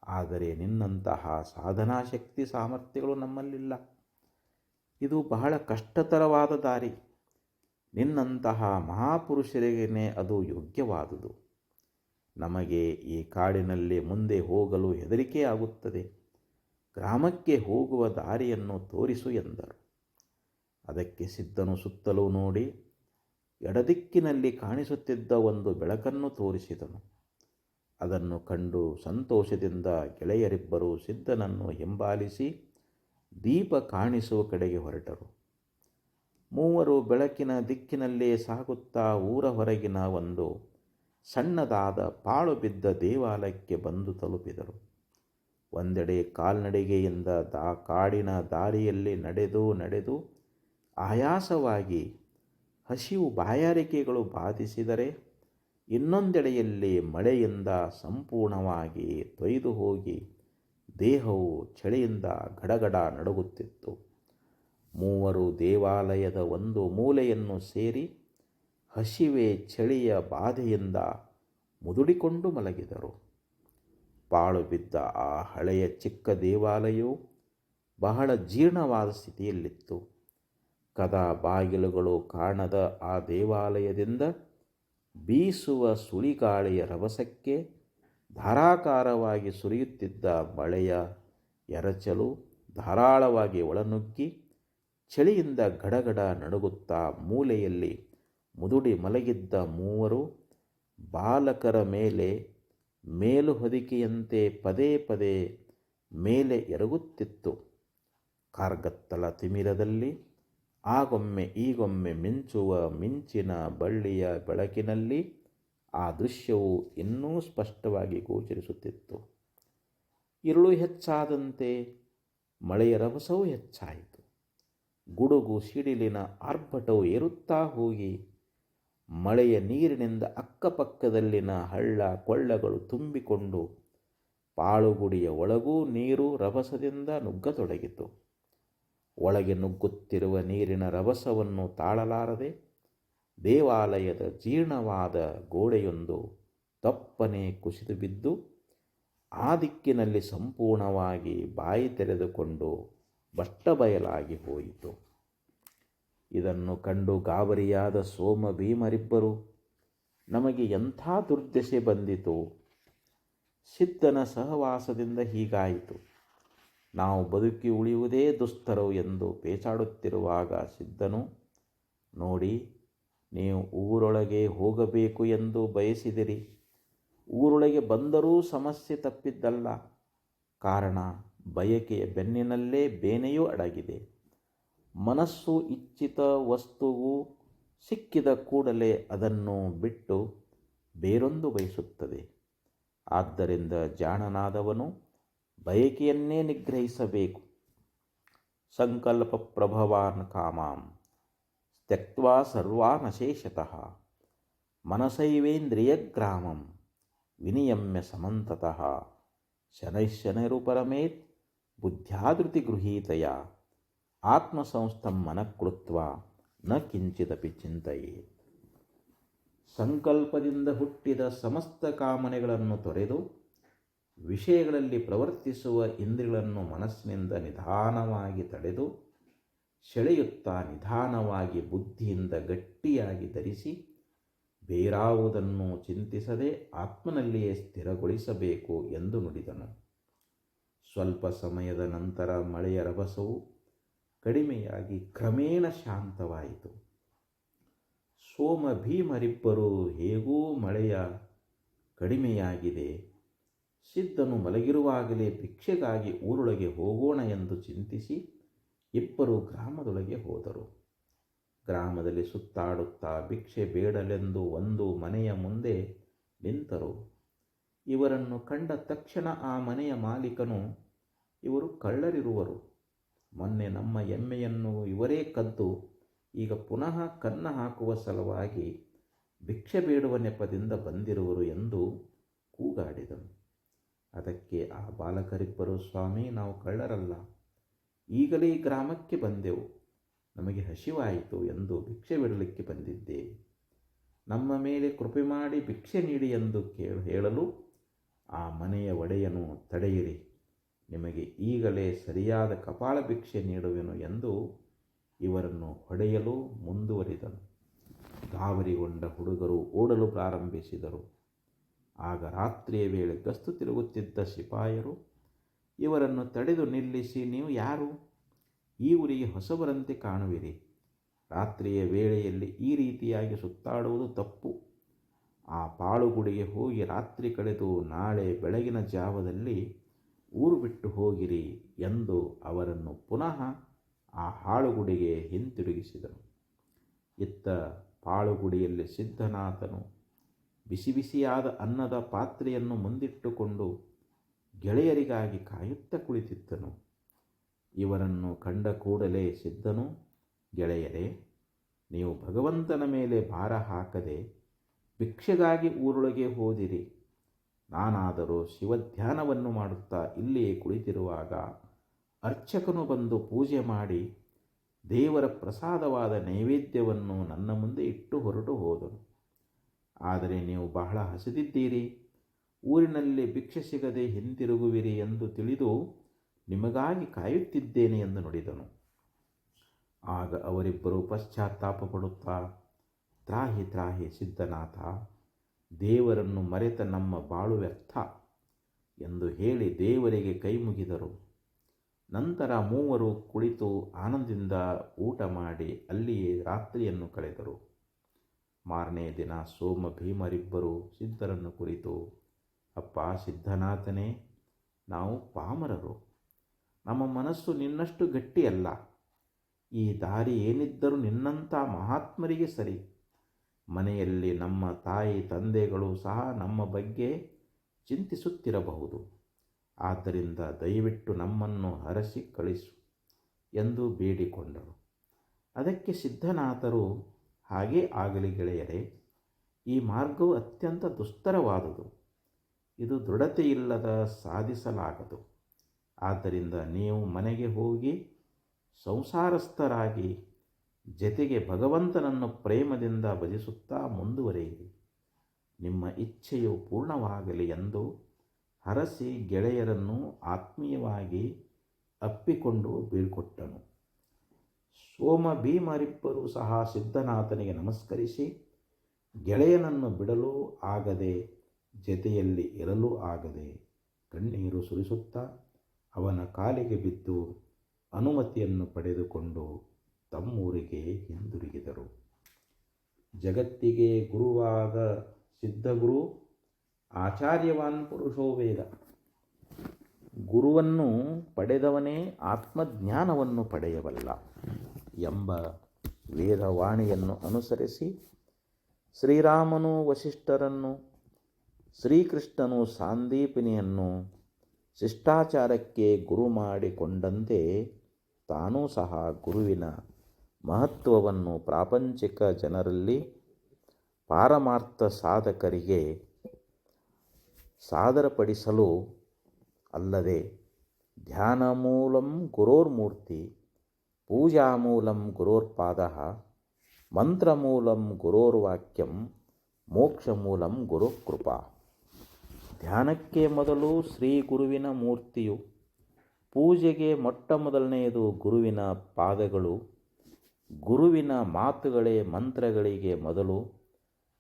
ಆದರೆ ನಿನ್ನಂತಹ ಸಾಧನಾ ಶಕ್ತಿ ಸಾಮರ್ಥ್ಯಗಳು ನಮ್ಮಲ್ಲಿಲ್ಲ. ಇದು ಬಹಳ ಕಷ್ಟತರವಾದ ದಾರಿ. ನಿನ್ನಂತಹ ಮಹಾಪುರುಷರಿಗೇ ಅದು ಯೋಗ್ಯವಾದುದು. ನಮಗೆ ಈ ಕಾಡಿನಲ್ಲಿ ಮುಂದೆ ಹೋಗಲು ಹೆದರಿಕೆಯಾಗುತ್ತದೆ. ಗ್ರಾಮಕ್ಕೆ ಹೋಗುವ ದಾರಿಯನ್ನು ತೋರಿಸು ಎಂದರು. ಅದಕ್ಕೆ ಸಿದ್ಧನು ಸುತ್ತಲೂ ನೋಡಿ ಎಡದಿಕ್ಕಿನಲ್ಲಿ ಕಾಣಿಸುತ್ತಿದ್ದ ಒಂದು ಬೆಳಕನ್ನು ತೋರಿಸಿದನು. ಅದನ್ನು ಕಂಡು ಸಂತೋಷದಿಂದ ಗೆಳೆಯರಿಬ್ಬರು ಸಿದ್ಧನನ್ನು ಹಿಂಬಾಲಿಸಿ ದೀಪ ಕಾಣಿಸುವ ಕಡೆಗೆ ಹೊರಟರು. ಮೂವರು ಬೆಳಕಿನ ದಿಕ್ಕಿನಲ್ಲೇ ಸಾಗುತ್ತಾ ಊರ ಹೊರಗಿನ ಒಂದು ಸಣ್ಣದಾದ ಪಾಳು ಬಿದ್ದ ದೇವಾಲಯಕ್ಕೆ ಬಂದು ತಲುಪಿದರು. ಒಂದೆಡೆ ಕಾಲ್ನಡಿಗೆಯಿಂದ ಕಾಡಿನ ದಾರಿಯಲ್ಲಿ ನಡೆದು ಆಯಾಸವಾಗಿ ಹಸಿವು ಬಾಯಾರಿಕೆಗಳು ಬಾಧಿಸಿದರೆ, ಇನ್ನೊಂದೆಡೆಯಲ್ಲಿ ಮಳೆಯಿಂದ ಸಂಪೂರ್ಣವಾಗಿ ತೊಯ್ದು ಹೋಗಿ ದೇಹವು ಚಳಿಯಿಂದ ಗಡಗಡ ನಡುಗುತ್ತಿತ್ತು. ಮೂವರು ದೇವಾಲಯದ ಒಂದು ಮೂಲೆಯನ್ನು ಸೇರಿ ಹಸಿವೆ ಚಳಿಯ ಬಾಧೆಯಿಂದ ಮುದುಡಿಕೊಂಡು ಮಲಗಿದರು. ಪಾಳು ಬಿದ್ದ ಆ ಹಳೆಯ ಚಿಕ್ಕ ದೇವಾಲಯವು ಬಹಳ ಜೀರ್ಣವಾದ ಸ್ಥಿತಿಯಲ್ಲಿತ್ತು. ಕದ ಬಾಗಿಲುಗಳು ಕಾಣದ ಆ ದೇವಾಲಯದಿಂದ ಬೀಸುವ ಸುಳಿಗಾಳಿಯ ರಭಸಕ್ಕೆ ಧಾರಾಕಾರವಾಗಿ ಸುರಿಯುತ್ತಿದ್ದ ಮಳೆಯ ಎರಚಲು ಧಾರಾಳವಾಗಿ ಒಳನುಗ್ಗಿ ಚಳಿಯಿಂದ ಗಡಗಡ ನಡುಗುತ್ತಾ ಮೂಲೆಯಲ್ಲಿ ಮುದುಡಿ ಮಲಗಿದ್ದ ಮೂವರು ಬಾಲಕರ ಮೇಲೆ ಮೇಲು ಹೊದಿಕೆಯಂತೆ ಪದೇ ಪದೇ ಮೇಲೆ ಎರಗುತ್ತಿತ್ತು. ಕಾರ್ಗತ್ತಲ ತಿಮಿರದಲ್ಲಿ ಆಗೊಮ್ಮೆ ಈಗೊಮ್ಮೆ ಮಿಂಚುವ ಮಿಂಚಿನ ಬಳ್ಳಿಯ ಬೆಳಕಿನಲ್ಲಿ ಆ ದೃಶ್ಯವು ಇನ್ನೂ ಸ್ಪಷ್ಟವಾಗಿ ಗೋಚರಿಸುತ್ತಿತ್ತು. ഇരുಳು ಹೆಚ್ಚಾದಂತೆ ಮಳೆಯ ರಭಸವೂ ಹೆಚ್ಚಾಯಿತು. ಗುಡುಗು ಸಿಡಿಲಿನ ಆರ್ಭಟವು ಏರುತ್ತಾ ಹೋಗಿ ಮಳೆಯ ನೀರಿನಿಂದ ಅಕ್ಕಪಕ್ಕದಲ್ಲಿನ ಹಳ್ಳ ಕೊಳ್ಳಗಳು ತುಂಬಿಕೊಂಡು ಪಾಳುಗುಡಿಯ ಒಳಗೂ ನೀರು ರಭಸದಿಂದ ನುಗ್ಗತೊಡಗಿತು. ಒಳಗೆ ನುಗ್ಗುತ್ತಿರುವ ನೀರಿನ ರಭಸವನ್ನು ತಾಳಲಾರದೆ ದೇವಾಲಯದ ಜೀರ್ಣವಾದ ಗೋಡೆಯೊಂದು ದಪ್ಪನೆ ಕುಸಿದು ಬಿದ್ದು ಆ ದಿಕ್ಕಿನಲ್ಲಿ ಸಂಪೂರ್ಣವಾಗಿ ಬಾಯಿ ತೆರೆದುಕೊಂಡು ಬಟ್ಟಬಯಲಾಗಿ ಹೋಯಿತು. ಇದನ್ನು ಕಂಡು ಗಾಬರಿಯಾದ ಸೋಮ ಭೀಮರಿಬ್ಬರು, ನಮಗೆ ಎಂಥ ದುರ್ದಶೆ ಬಂದಿತು, ಸಿದ್ಧನ ಸಹವಾಸದಿಂದ ಹೀಗಾಯಿತು, ನಾವು ಬದುಕಿ ಉಳಿಯುವುದೇ ದುಸ್ತರವು ಎಂದು ಪೇಚಾಡುತ್ತಿರುವಾಗ ಸಿದ್ಧನು, ನೋಡಿ, ನೀವು ಊರೊಳಗೆ ಹೋಗಬೇಕು ಎಂದು ಬಯಸಿದಿರಿ. ಊರೊಳಗೆ ಬಂದರೂ ಸಮಸ್ಯೆ ತಪ್ಪಿದ್ದಲ್ಲ. ಕಾರಣ ಬಯಕೆಯ ಬೆನ್ನಿನಲ್ಲೇ ಬೇನೆಯೂ ಅಡಗಿದೆ. ಮನಸ್ಸು ಇಚ್ಛಿತ ವಸ್ತುವು ಸಿಕ್ಕಿದ ಕೂಡಲೇ ಅದನ್ನು ಬಿಟ್ಟು ಬೇರೊಂದು ಬಯಸುತ್ತದೆ. ಆದ್ದರಿಂದ ಜಾಣನಾದವನು ಬಯಕೆಯನ್ನೇ ನಿಗ್ರಹಿಸಬೇಕು. ಸಂಕಲ್ಪ ಪ್ರಭವಾನ್ ಕಾಮಾಂ ತ್ಯಕ್ತ್ವಾ ಸರ್ವಾನಶೇಷತಃ ಮನಸೈವೇಂದ್ರಿಯಗ್ರಾಮಂ ವಿನಿಯಮ್ಯ ಸಮಂತತಃ ಶನೈಶ್ಶನೈರು ಪರಮೇತ್ ಬುದ್ಧ್ಯಾಧೃತಿ ಗೃಹೀತಯ ಆತ್ಮಸಂಸ್ಥಂ ಮನಃಕೃತ್ವಾ ನ ಕಿಂಚಿದಪಿ ಚಿಂತೆಯೇತ್. ಸಂಕಲ್ಪದಿಂದ ಹುಟ್ಟಿದ ಸಮಸ್ತ ಕಾಮನೆಗಳನ್ನು ತೊರೆದು ವಿಷಯಗಳಲ್ಲಿ ಪ್ರವರ್ತಿಸುವ ಇಂದ್ರಿಯಗಳನ್ನು ಮನಸ್ಸಿನಿಂದ ನಿಧಾನವಾಗಿ ತಡೆದು ಸೆಳೆಯುತ್ತಾ ನಿಧಾನವಾಗಿ ಬುದ್ಧಿಯಿಂದ ಗಟ್ಟಿಯಾಗಿ ಧರಿಸಿ ಬೇರಾವುದನ್ನು ಚಿಂತಿಸದೆ ಆತ್ಮನಲ್ಲಿಯೇ ಸ್ಥಿರಗೊಳಿಸಬೇಕು ಎಂದು ನುಡಿದನು. ಸ್ವಲ್ಪ ಸಮಯದ ನಂತರ ಮಳೆಯ ರಭಸವು ಕಡಿಮೆಯಾಗಿ ಕ್ರಮೇಣ ಶಾಂತವಾಯಿತು. ಸೋಮ ಭೀಮರಿಬ್ಬರು ಹೇಗೂ ಮಳೆಯ ಕಡಿಮೆಯಾಗಿದೆ. ಸಿದ್ಧನು ಮಲಗಿರುವಾಗಲೇ ಭಿಕ್ಷೆಗಾಗಿ ಊರೊಳಗೆ ಹೋಗೋಣ ಎಂದು ಚಿಂತಿಸಿ ಇಬ್ಬರು ಗ್ರಾಮದೊಳಗೆ ಹೋದರು. ಗ್ರಾಮದಲ್ಲಿ ಸುತ್ತಾಡುತ್ತಾ ಭಿಕ್ಷೆ ಬೇಡಲೆಂದು ಒಂದು ಮನೆಯ ಮುಂದೆ ನಿಂತರು. ಇವರನ್ನು ಕಂಡ ತಕ್ಷಣ ಆ ಮನೆಯ ಮಾಲೀಕನು, ಇವರು ಕಳ್ಳರಿರುವರು. ಮೊನ್ನೆ ನಮ್ಮ ಎಮ್ಮೆಯನ್ನು ಇವರೇ ಕದ್ದು ಈಗ ಪುನಃ ಕನ್ನ ಹಾಕುವ ಸಲುವಾಗಿ ಭಿಕ್ಷೆ ಬೇಡುವ ನೆಪದಿಂದ ಬಂದಿರುವರು ಎಂದು ಕೂಗಾಡಿದನು. ಅದಕ್ಕೆ ಆ ಬಾಲಕರಿಬ್ಬರು, ಸ್ವಾಮಿ, ನಾವು ಕಳ್ಳರಲ್ಲ, ಈಗಲೇ ಈ ಗ್ರಾಮಕ್ಕೆ ಬಂದೆವು, ನಮಗೆ ಹಸಿವಾಯಿತು ಎಂದು ಭಿಕ್ಷೆ ಬಿಡಲಿಕ್ಕೆ ಬಂದಿದ್ದೇವೆ, ನಮ್ಮ ಮೇಲೆ ಕೃಪೆ ಮಾಡಿ ಭಿಕ್ಷೆ ನೀಡಿ ಎಂದು ಹೇಳಲು ಆ ಮನೆಯ ಒಡೆಯನು, ತಡೆಯಿರಿ, ನಿಮಗೆ ಈಗಲೇ ಸರಿಯಾದ ಕಪಾಳ ಭಿಕ್ಷೆ ನೀಡುವೆನು ಎಂದು ಇವರನ್ನು ಹೊಡೆಯಲು ಮುಂದುವರಿದನು. ಗಾಬರಿಗೊಂಡ ಹುಡುಗರು ಓಡಲು ಪ್ರಾರಂಭಿಸಿದರು. ಆಗ ರಾತ್ರಿಯ ವೇಳೆ ಗಸ್ತು ತಿರುಗುತ್ತಿದ್ದ ಸಿಪಾಯರು ಇವರನ್ನು ತಡೆದು ನಿಲ್ಲಿಸಿ, ನೀವು ಯಾರು? ಈ ಊರಿಗೆ ಹೊಸಬರಂತೆ ಕಾಣುವಿರಿ. ರಾತ್ರಿಯ ವೇಳೆಯಲ್ಲಿ ಈ ರೀತಿಯಾಗಿ ಸುತ್ತಾಡುವುದು ತಪ್ಪು. ಆ ಪಾಳುಗುಡಿಗೆ ಹೋಗಿ ರಾತ್ರಿ ಕಳೆದು ನಾಳೆ ಬೆಳಗಿನ ಜಾವದಲ್ಲಿ ಊರು ಬಿಟ್ಟು ಹೋಗಿರಿ ಎಂದು ಅವರನ್ನು ಪುನಃ ಆ ಹಾಳುಗುಡಿಗೆ ಹಿಂತಿರುಗಿಸಿದನು. ಇತ್ತ ಪಾಳುಗುಡಿಯಲ್ಲಿ ಸಿದ್ಧನಾಥನು ಬಿಸಿ ಬಿಸಿಯಾದ ಅನ್ನದ ಪಾತ್ರೆಯನ್ನು ಮುಂದಿಟ್ಟುಕೊಂಡು ಗೆಳೆಯರಿಗಾಗಿ ಕಾಯುತ್ತಾ ಕುಳಿತಿದ್ದನು. ಇವರನ್ನು ಕಂಡ ಕೂಡಲೇ ಸಿದ್ಧನು, ಗೆಳೆಯರೇ, ನೀವು ಭಗವಂತನ ಮೇಲೆ ಭಾರ ಹಾಕದೆ ಭಿಕ್ಷೆಗಾಗಿ ಊರೊಳಗೆ ಹೋದಿರಿ. ನಾನಾದರೂ ಶಿವಧ್ಯಾನವನ್ನು ಮಾಡುತ್ತಾ ಇಲ್ಲಿಯೇ ಕುಳಿತಿರುವಾಗ ಅರ್ಚಕನು ಬಂದು ಪೂಜೆ ಮಾಡಿ ದೇವರ ಪ್ರಸಾದವಾದ ನೈವೇದ್ಯವನ್ನು ನನ್ನ ಮುಂದೆ ಇಟ್ಟು ಹೊರಟು ಹೋದನು. ಆದರೆ ನೀವು ಬಹಳ ಹಸಿದಿದ್ದೀರಿ, ಊರಿನಲ್ಲಿ ಭಿಕ್ಷೆ ಸಿಗದೆ ಹಿಂತಿರುಗುವಿರಿ ಎಂದು ತಿಳಿದು ನಿಮಗಾಗಿ ಕಾಯುತ್ತಿದ್ದೇನೆ ಎಂದು ನುಡಿದನು. ಆಗ ಅವರಿಬ್ಬರು ಪಶ್ಚಾತ್ತಾಪ ಪಡುತ್ತಾ, ತ್ರಾಹಿ ತ್ರಾಹಿ ಸಿದ್ಧನಾಥ, ದೇವರನ್ನು ಮರೆತ ನಮ್ಮ ಬಾಳು ವ್ಯರ್ಥ ಎಂದು ಹೇಳಿ ದೇವರಿಗೆ ಕೈ ಮುಗಿದರು. ನಂತರ ಮೂವರು ಕುಳಿತು ಆನಂದದಿಂದ ಊಟ ಮಾಡಿ ಅಲ್ಲಿಯೇ ರಾತ್ರಿಯನ್ನು ಕಳೆದರು. ಮಾರನೇ ದಿನ ಸೋಮ ಭೀಮರಿಬ್ಬರು ಸಿದ್ಧರನ್ನು ಕುರಿತು, ಅಪ್ಪ ಸಿದ್ಧನಾಥನೇ, ನಾವು ಪಾಮರರು, ನಮ್ಮ ಮನಸ್ಸು ನಿನ್ನಷ್ಟು ಗಟ್ಟಿಯಲ್ಲ. ಈ ದಾರಿ ಏನಿದ್ದರೂ ನಿನ್ನಂಥ ಮಹಾತ್ಮರಿಗೆ ಸರಿ. ಮನೆಯಲ್ಲಿ ನಮ್ಮ ತಾಯಿ ತಂದೆಗಳು ಸಹ ನಮ್ಮ ಬಗ್ಗೆ ಚಿಂತಿಸುತ್ತಿರಬಹುದು. ಆದ್ದರಿಂದ ದಯವಿಟ್ಟು ನಮ್ಮನ್ನು ಹರಸಿ ಕಳಿಸು ಎಂದು ಬೇಡಿಕೊಂಡರು. ಅದಕ್ಕೆ ಸಿದ್ಧನಾಥರು, ಹಾಗೇ ಆಗಲಿ ಗೆಳೆಯರೇ, ಈ ಮಾರ್ಗವು ಅತ್ಯಂತ ದುಸ್ತರವಾದುದು, ಇದು ದೃಢತೆಯಿಲ್ಲದ ಸಾಧಿಸಲಾಗದು. ಆದ್ದರಿಂದ ನೀವು ಮನೆಗೆ ಹೋಗಿ ಸಂಸಾರಸ್ಥರಾಗಿ ಜತೆಗೆ ಭಗವಂತನನ್ನು ಪ್ರೇಮದಿಂದ ಭಜಿಸುತ್ತಾ ಮುಂದುವರಿಯಿರಿ. ನಿಮ್ಮ ಇಚ್ಛೆಯು ಪೂರ್ಣವಾಗಲಿ ಎಂದು ಹರಸಿ ಗೆಳೆಯರನ್ನು ಆತ್ಮೀಯವಾಗಿ ಅಪ್ಪಿಕೊಂಡು ಬೀಳ್ಕೊಟ್ಟನು. ಸೋಮ ಭೀಮರಿಬ್ಬರೂ ಸಹ ಸಿದ್ಧನಾಥನಿಗೆ ನಮಸ್ಕರಿಸಿ ಗೆಳೆಯನನ್ನು ಬಿಡಲೂ ಆಗದೆ ಜತೆಯಲ್ಲಿ ಇರಲೂ ಆಗದೆ ಕಣ್ಣೀರು ಸುರಿಸುತ್ತಾ ಅವನ ಕಾಲಿಗೆ ಬಿದ್ದು ಅನುಮತಿಯನ್ನು ಪಡೆದುಕೊಂಡು ತಮ್ಮೂರಿಗೆ ಹಿಂದಿರುಗಿದರು. ಜಗತ್ತಿಗೆ ಗುರುವಾದ ಸಿದ್ಧಗುರು ಆಚಾರ್ಯವಾನ್ ಪುರುಷೋ ವೇದ. ಗುರುವನ್ನು ಪಡೆದವನೇ ಆತ್ಮಜ್ಞಾನವನ್ನು ಪಡೆಯಬಲ್ಲ ಎಂಬ ವೇದವಾಣಿಯನ್ನು ಅನುಸರಿಸಿ ಶ್ರೀರಾಮನು ವಸಿಷ್ಠರನ್ನು, ಶ್ರೀಕೃಷ್ಣನು ಸಾಂದೀಪನಿಯನ್ನು ಶಿಷ್ಟಾಚಾರಕ್ಕೆ ಗುರು ಮಾಡಿಕೊಂಡಂತೆ ತಾನೂ ಸಹ ಗುರುವಿನ ಮಹತ್ವವನ್ನು ಪ್ರಾಪಂಚಿಕ ಜನರಲ್ಲಿ ಪಾರಮಾರ್ಥ ಸಾಧಕರಿಗೆ ಸಾದರಪಡಿಸಲು ಅಲ್ಲದೆ ಧ್ಯಾನಮೂಲಂ ಗುರೋರ್ಮೂರ್ತಿ, ಪೂಜಾಮೂಲಂ ಗುರೋರ್ಪಾದಃ, ಮಂತ್ರಮೂಲಂ ಗುರೋರ್ವಾಕ್ಯಂ, ಮೋಕ್ಷಮೂಲಂ ಗುರುಕೃಪಾ. ಧ್ಯಾನಕ್ಕೆ ಮೊದಲು ಶ್ರೀ ಗುರುವಿನ ಮೂರ್ತಿಯು, ಪೂಜೆಗೆ ಮೊಟ್ಟ ಮೊದಲನೆಯದು ಗುರುವಿನ ಪಾದಗಳು, ಗುರುವಿನ ಮಾತುಗಳೇ ಮಂತ್ರಗಳಿಗೆ ಮೊದಲು,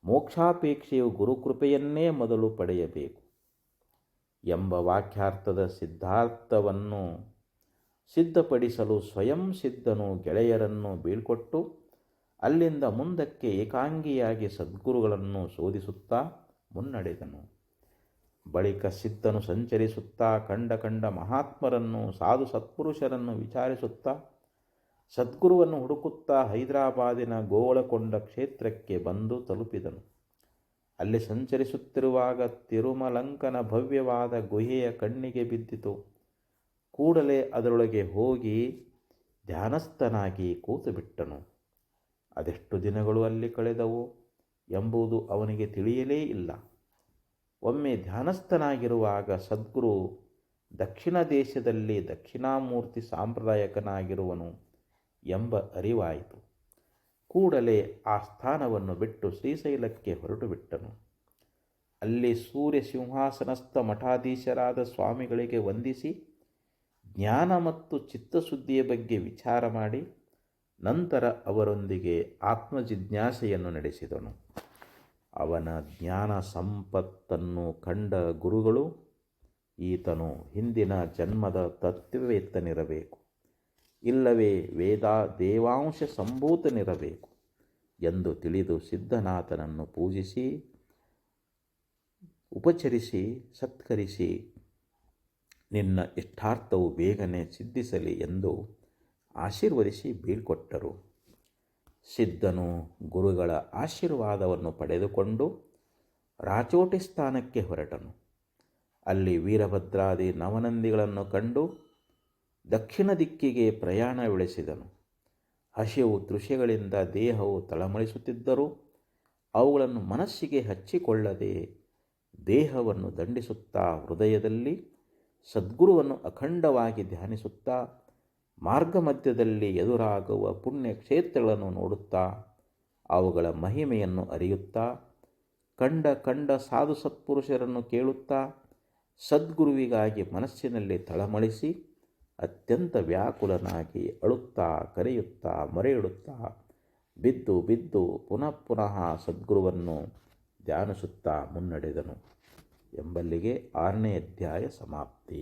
ಮೋಕ್ಷಾಪೇಕ್ಷೆಯು ಗುರುಕೃಪೆಯನ್ನೇ ಮೊದಲು ಪಡೆಯಬೇಕು ಎಂಬ ವಾಕ್ಯಾರ್ಥದ ಸಿದ್ಧಾರ್ಥವನ್ನು ಸಿದ್ಧಪಡಿಸಲು ಸ್ವಯಂ ಸಿದ್ಧನು ಗೆಳೆಯರನ್ನು ಬೀಳ್ಕೊಟ್ಟು ಅಲ್ಲಿಂದ ಮುಂದಕ್ಕೆ ಏಕಾಂಗಿಯಾಗಿ ಸದ್ಗುರುಗಳನ್ನು ಶೋಧಿಸುತ್ತಾ ಮುನ್ನಡೆದನು. ಬಳಿಕ ಸಿದ್ಧನು ಸಂಚರಿಸುತ್ತಾ ಕಂಡ ಮಹಾತ್ಮರನ್ನು, ಸಾಧು ಸತ್ಪುರುಷರನ್ನು ವಿಚಾರಿಸುತ್ತಾ ಸದ್ಗುರುವನ್ನು ಹುಡುಕುತ್ತಾ ಹೈದರಾಬಾದಿನ ಗೋವಳಕೊಂಡ ಕ್ಷೇತ್ರಕ್ಕೆ ಬಂದು ತಲುಪಿದನು. ಅಲ್ಲಿ ಸಂಚರಿಸುತ್ತಿರುವಾಗ ತಿರುಮಲಂಕನ ಭವ್ಯವಾದ ಗುಹೆಯ ಕಣ್ಣಿಗೆ ಬಿದ್ದಿತು. ಕೂಡಲೇ ಅದರೊಳಗೆ ಹೋಗಿ ಧ್ಯಾನಸ್ಥನಾಗಿ ಕೂತುಬಿಟ್ಟನು. ಅದೆಷ್ಟು ದಿನಗಳು ಅಲ್ಲಿ ಕಳೆದವು ಎಂಬುದು ಅವನಿಗೆ ತಿಳಿಯಲೇ ಇಲ್ಲ. ಒಮ್ಮೆ ಧ್ಯಾನಸ್ಥನಾಗಿರುವಾಗ ಸದ್ಗುರು ದಕ್ಷಿಣ ದೇಶದಲ್ಲಿ ದಕ್ಷಿಣಾಮೂರ್ತಿ ಸಾಂಪ್ರದಾಯಕನಾಗಿರುವನು ಎಂಬ ಅರಿವಾಯಿತು. ಕೂಡಲೇ ಆ ಸ್ಥಾನವನ್ನು ಬಿಟ್ಟು ಶ್ರೀಶೈಲಕ್ಕೆ ಹೊರಟು ಬಿಟ್ಟನು. ಅಲ್ಲಿ ಸೂರ್ಯ ಸಿಂಹಾಸನಸ್ಥ ಮಠಾಧೀಶರಾದ ಸ್ವಾಮಿಗಳಿಗೆ ವಂದಿಸಿ ಜ್ಞಾನ ಮತ್ತು ಚಿತ್ತಶುದ್ಧಿಯ ಬಗ್ಗೆ ವಿಚಾರ ಮಾಡಿ ನಂತರ ಅವರೊಂದಿಗೆ ಆತ್ಮಜಿಜ್ಞಾಸೆಯನ್ನು ನಡೆಸಿದನು. ಅವನ ಜ್ಞಾನ ಸಂಪತ್ತನ್ನು ಕಂಡ ಗುರುಗಳು, ಈತನು ಹಿಂದಿನ ಜನ್ಮದ ತತ್ವವೇತ್ತನಿರಬೇಕು, ಇಲ್ಲವೇ ದೇವಾಂಶ ಸಂಭೂತನಿರಬೇಕು ಎಂದು ತಿಳಿದು ಸಿದ್ಧನಾಥನನ್ನು ಪೂಜಿಸಿ ಉಪಚರಿಸಿ ಸತ್ಕರಿಸಿ ನಿನ್ನ ಇಷ್ಟಾರ್ಥವು ಬೇಗನೆ ಸಿದ್ಧಿಸಲಿ ಎಂದು ಆಶೀರ್ವದಿಸಿ ಬೀಳ್ಕೊಟ್ಟರು. ಸಿದ್ಧನು ಗುರುಗಳ ಆಶೀರ್ವಾದವನ್ನು ಪಡೆದುಕೊಂಡು ರಾಚೋಟಿ ಸ್ಥಾನಕ್ಕೆ ಹೊರಟನು. ಅಲ್ಲಿ ವೀರಭದ್ರಾದಿ ನವನಂದಿಗಳನ್ನು ಕಂಡು ದಕ್ಷಿಣ ದಿಕ್ಕಿಗೆ ಪ್ರಯಾಣ ಬೆಳೆಸಿದನು. ಹಸಿವು ತೃಷೆಗಳಿಂದ ದೇಹವು ತಳಮಳಿಸುತ್ತಿದ್ದರೂ ಅವುಗಳನ್ನು ಮನಸ್ಸಿಗೆ ಹಚ್ಚಿಕೊಳ್ಳದೆ ದೇಹವನ್ನು ದಂಡಿಸುತ್ತಾ ಹೃದಯದಲ್ಲಿ ಸದ್ಗುರುವನ್ನು ಅಖಂಡವಾಗಿ ಧ್ಯಾನಿಸುತ್ತಾ ಮಾರ್ಗ ಮಧ್ಯದಲ್ಲಿ ಎದುರಾಗುವ ಪುಣ್ಯ ಕ್ಷೇತ್ರಗಳನ್ನು ನೋಡುತ್ತಾ ಅವುಗಳ ಮಹಿಮೆಯನ್ನು ಅರಿಯುತ್ತಾ ಕಂಡ ಸಾಧು ಸತ್ಪುರುಷರನ್ನು ಕೇಳುತ್ತಾ ಸದ್ಗುರುವಿಗಾಗಿ ಮನಸ್ಸಿನಲ್ಲಿ ತಳಮಳಿಸಿ ಅತ್ಯಂತ ವ್ಯಾಕುಲನಾಗಿ ಅಳುತ್ತಾ ಕರೆಯುತ್ತಾ ಮೊರೆಯಿಡುತ್ತಾ ಬಿದ್ದು ಪುನಃ ಸದ್ಗುರುವನ್ನು ಧ್ಯಾನಿಸುತ್ತಾ ಮುನ್ನಡೆದನು ಎಂಬಲ್ಲಿಗೆ 6ನೇ ಅಧ್ಯಾಯ ಸಮಾಪ್ತಿ.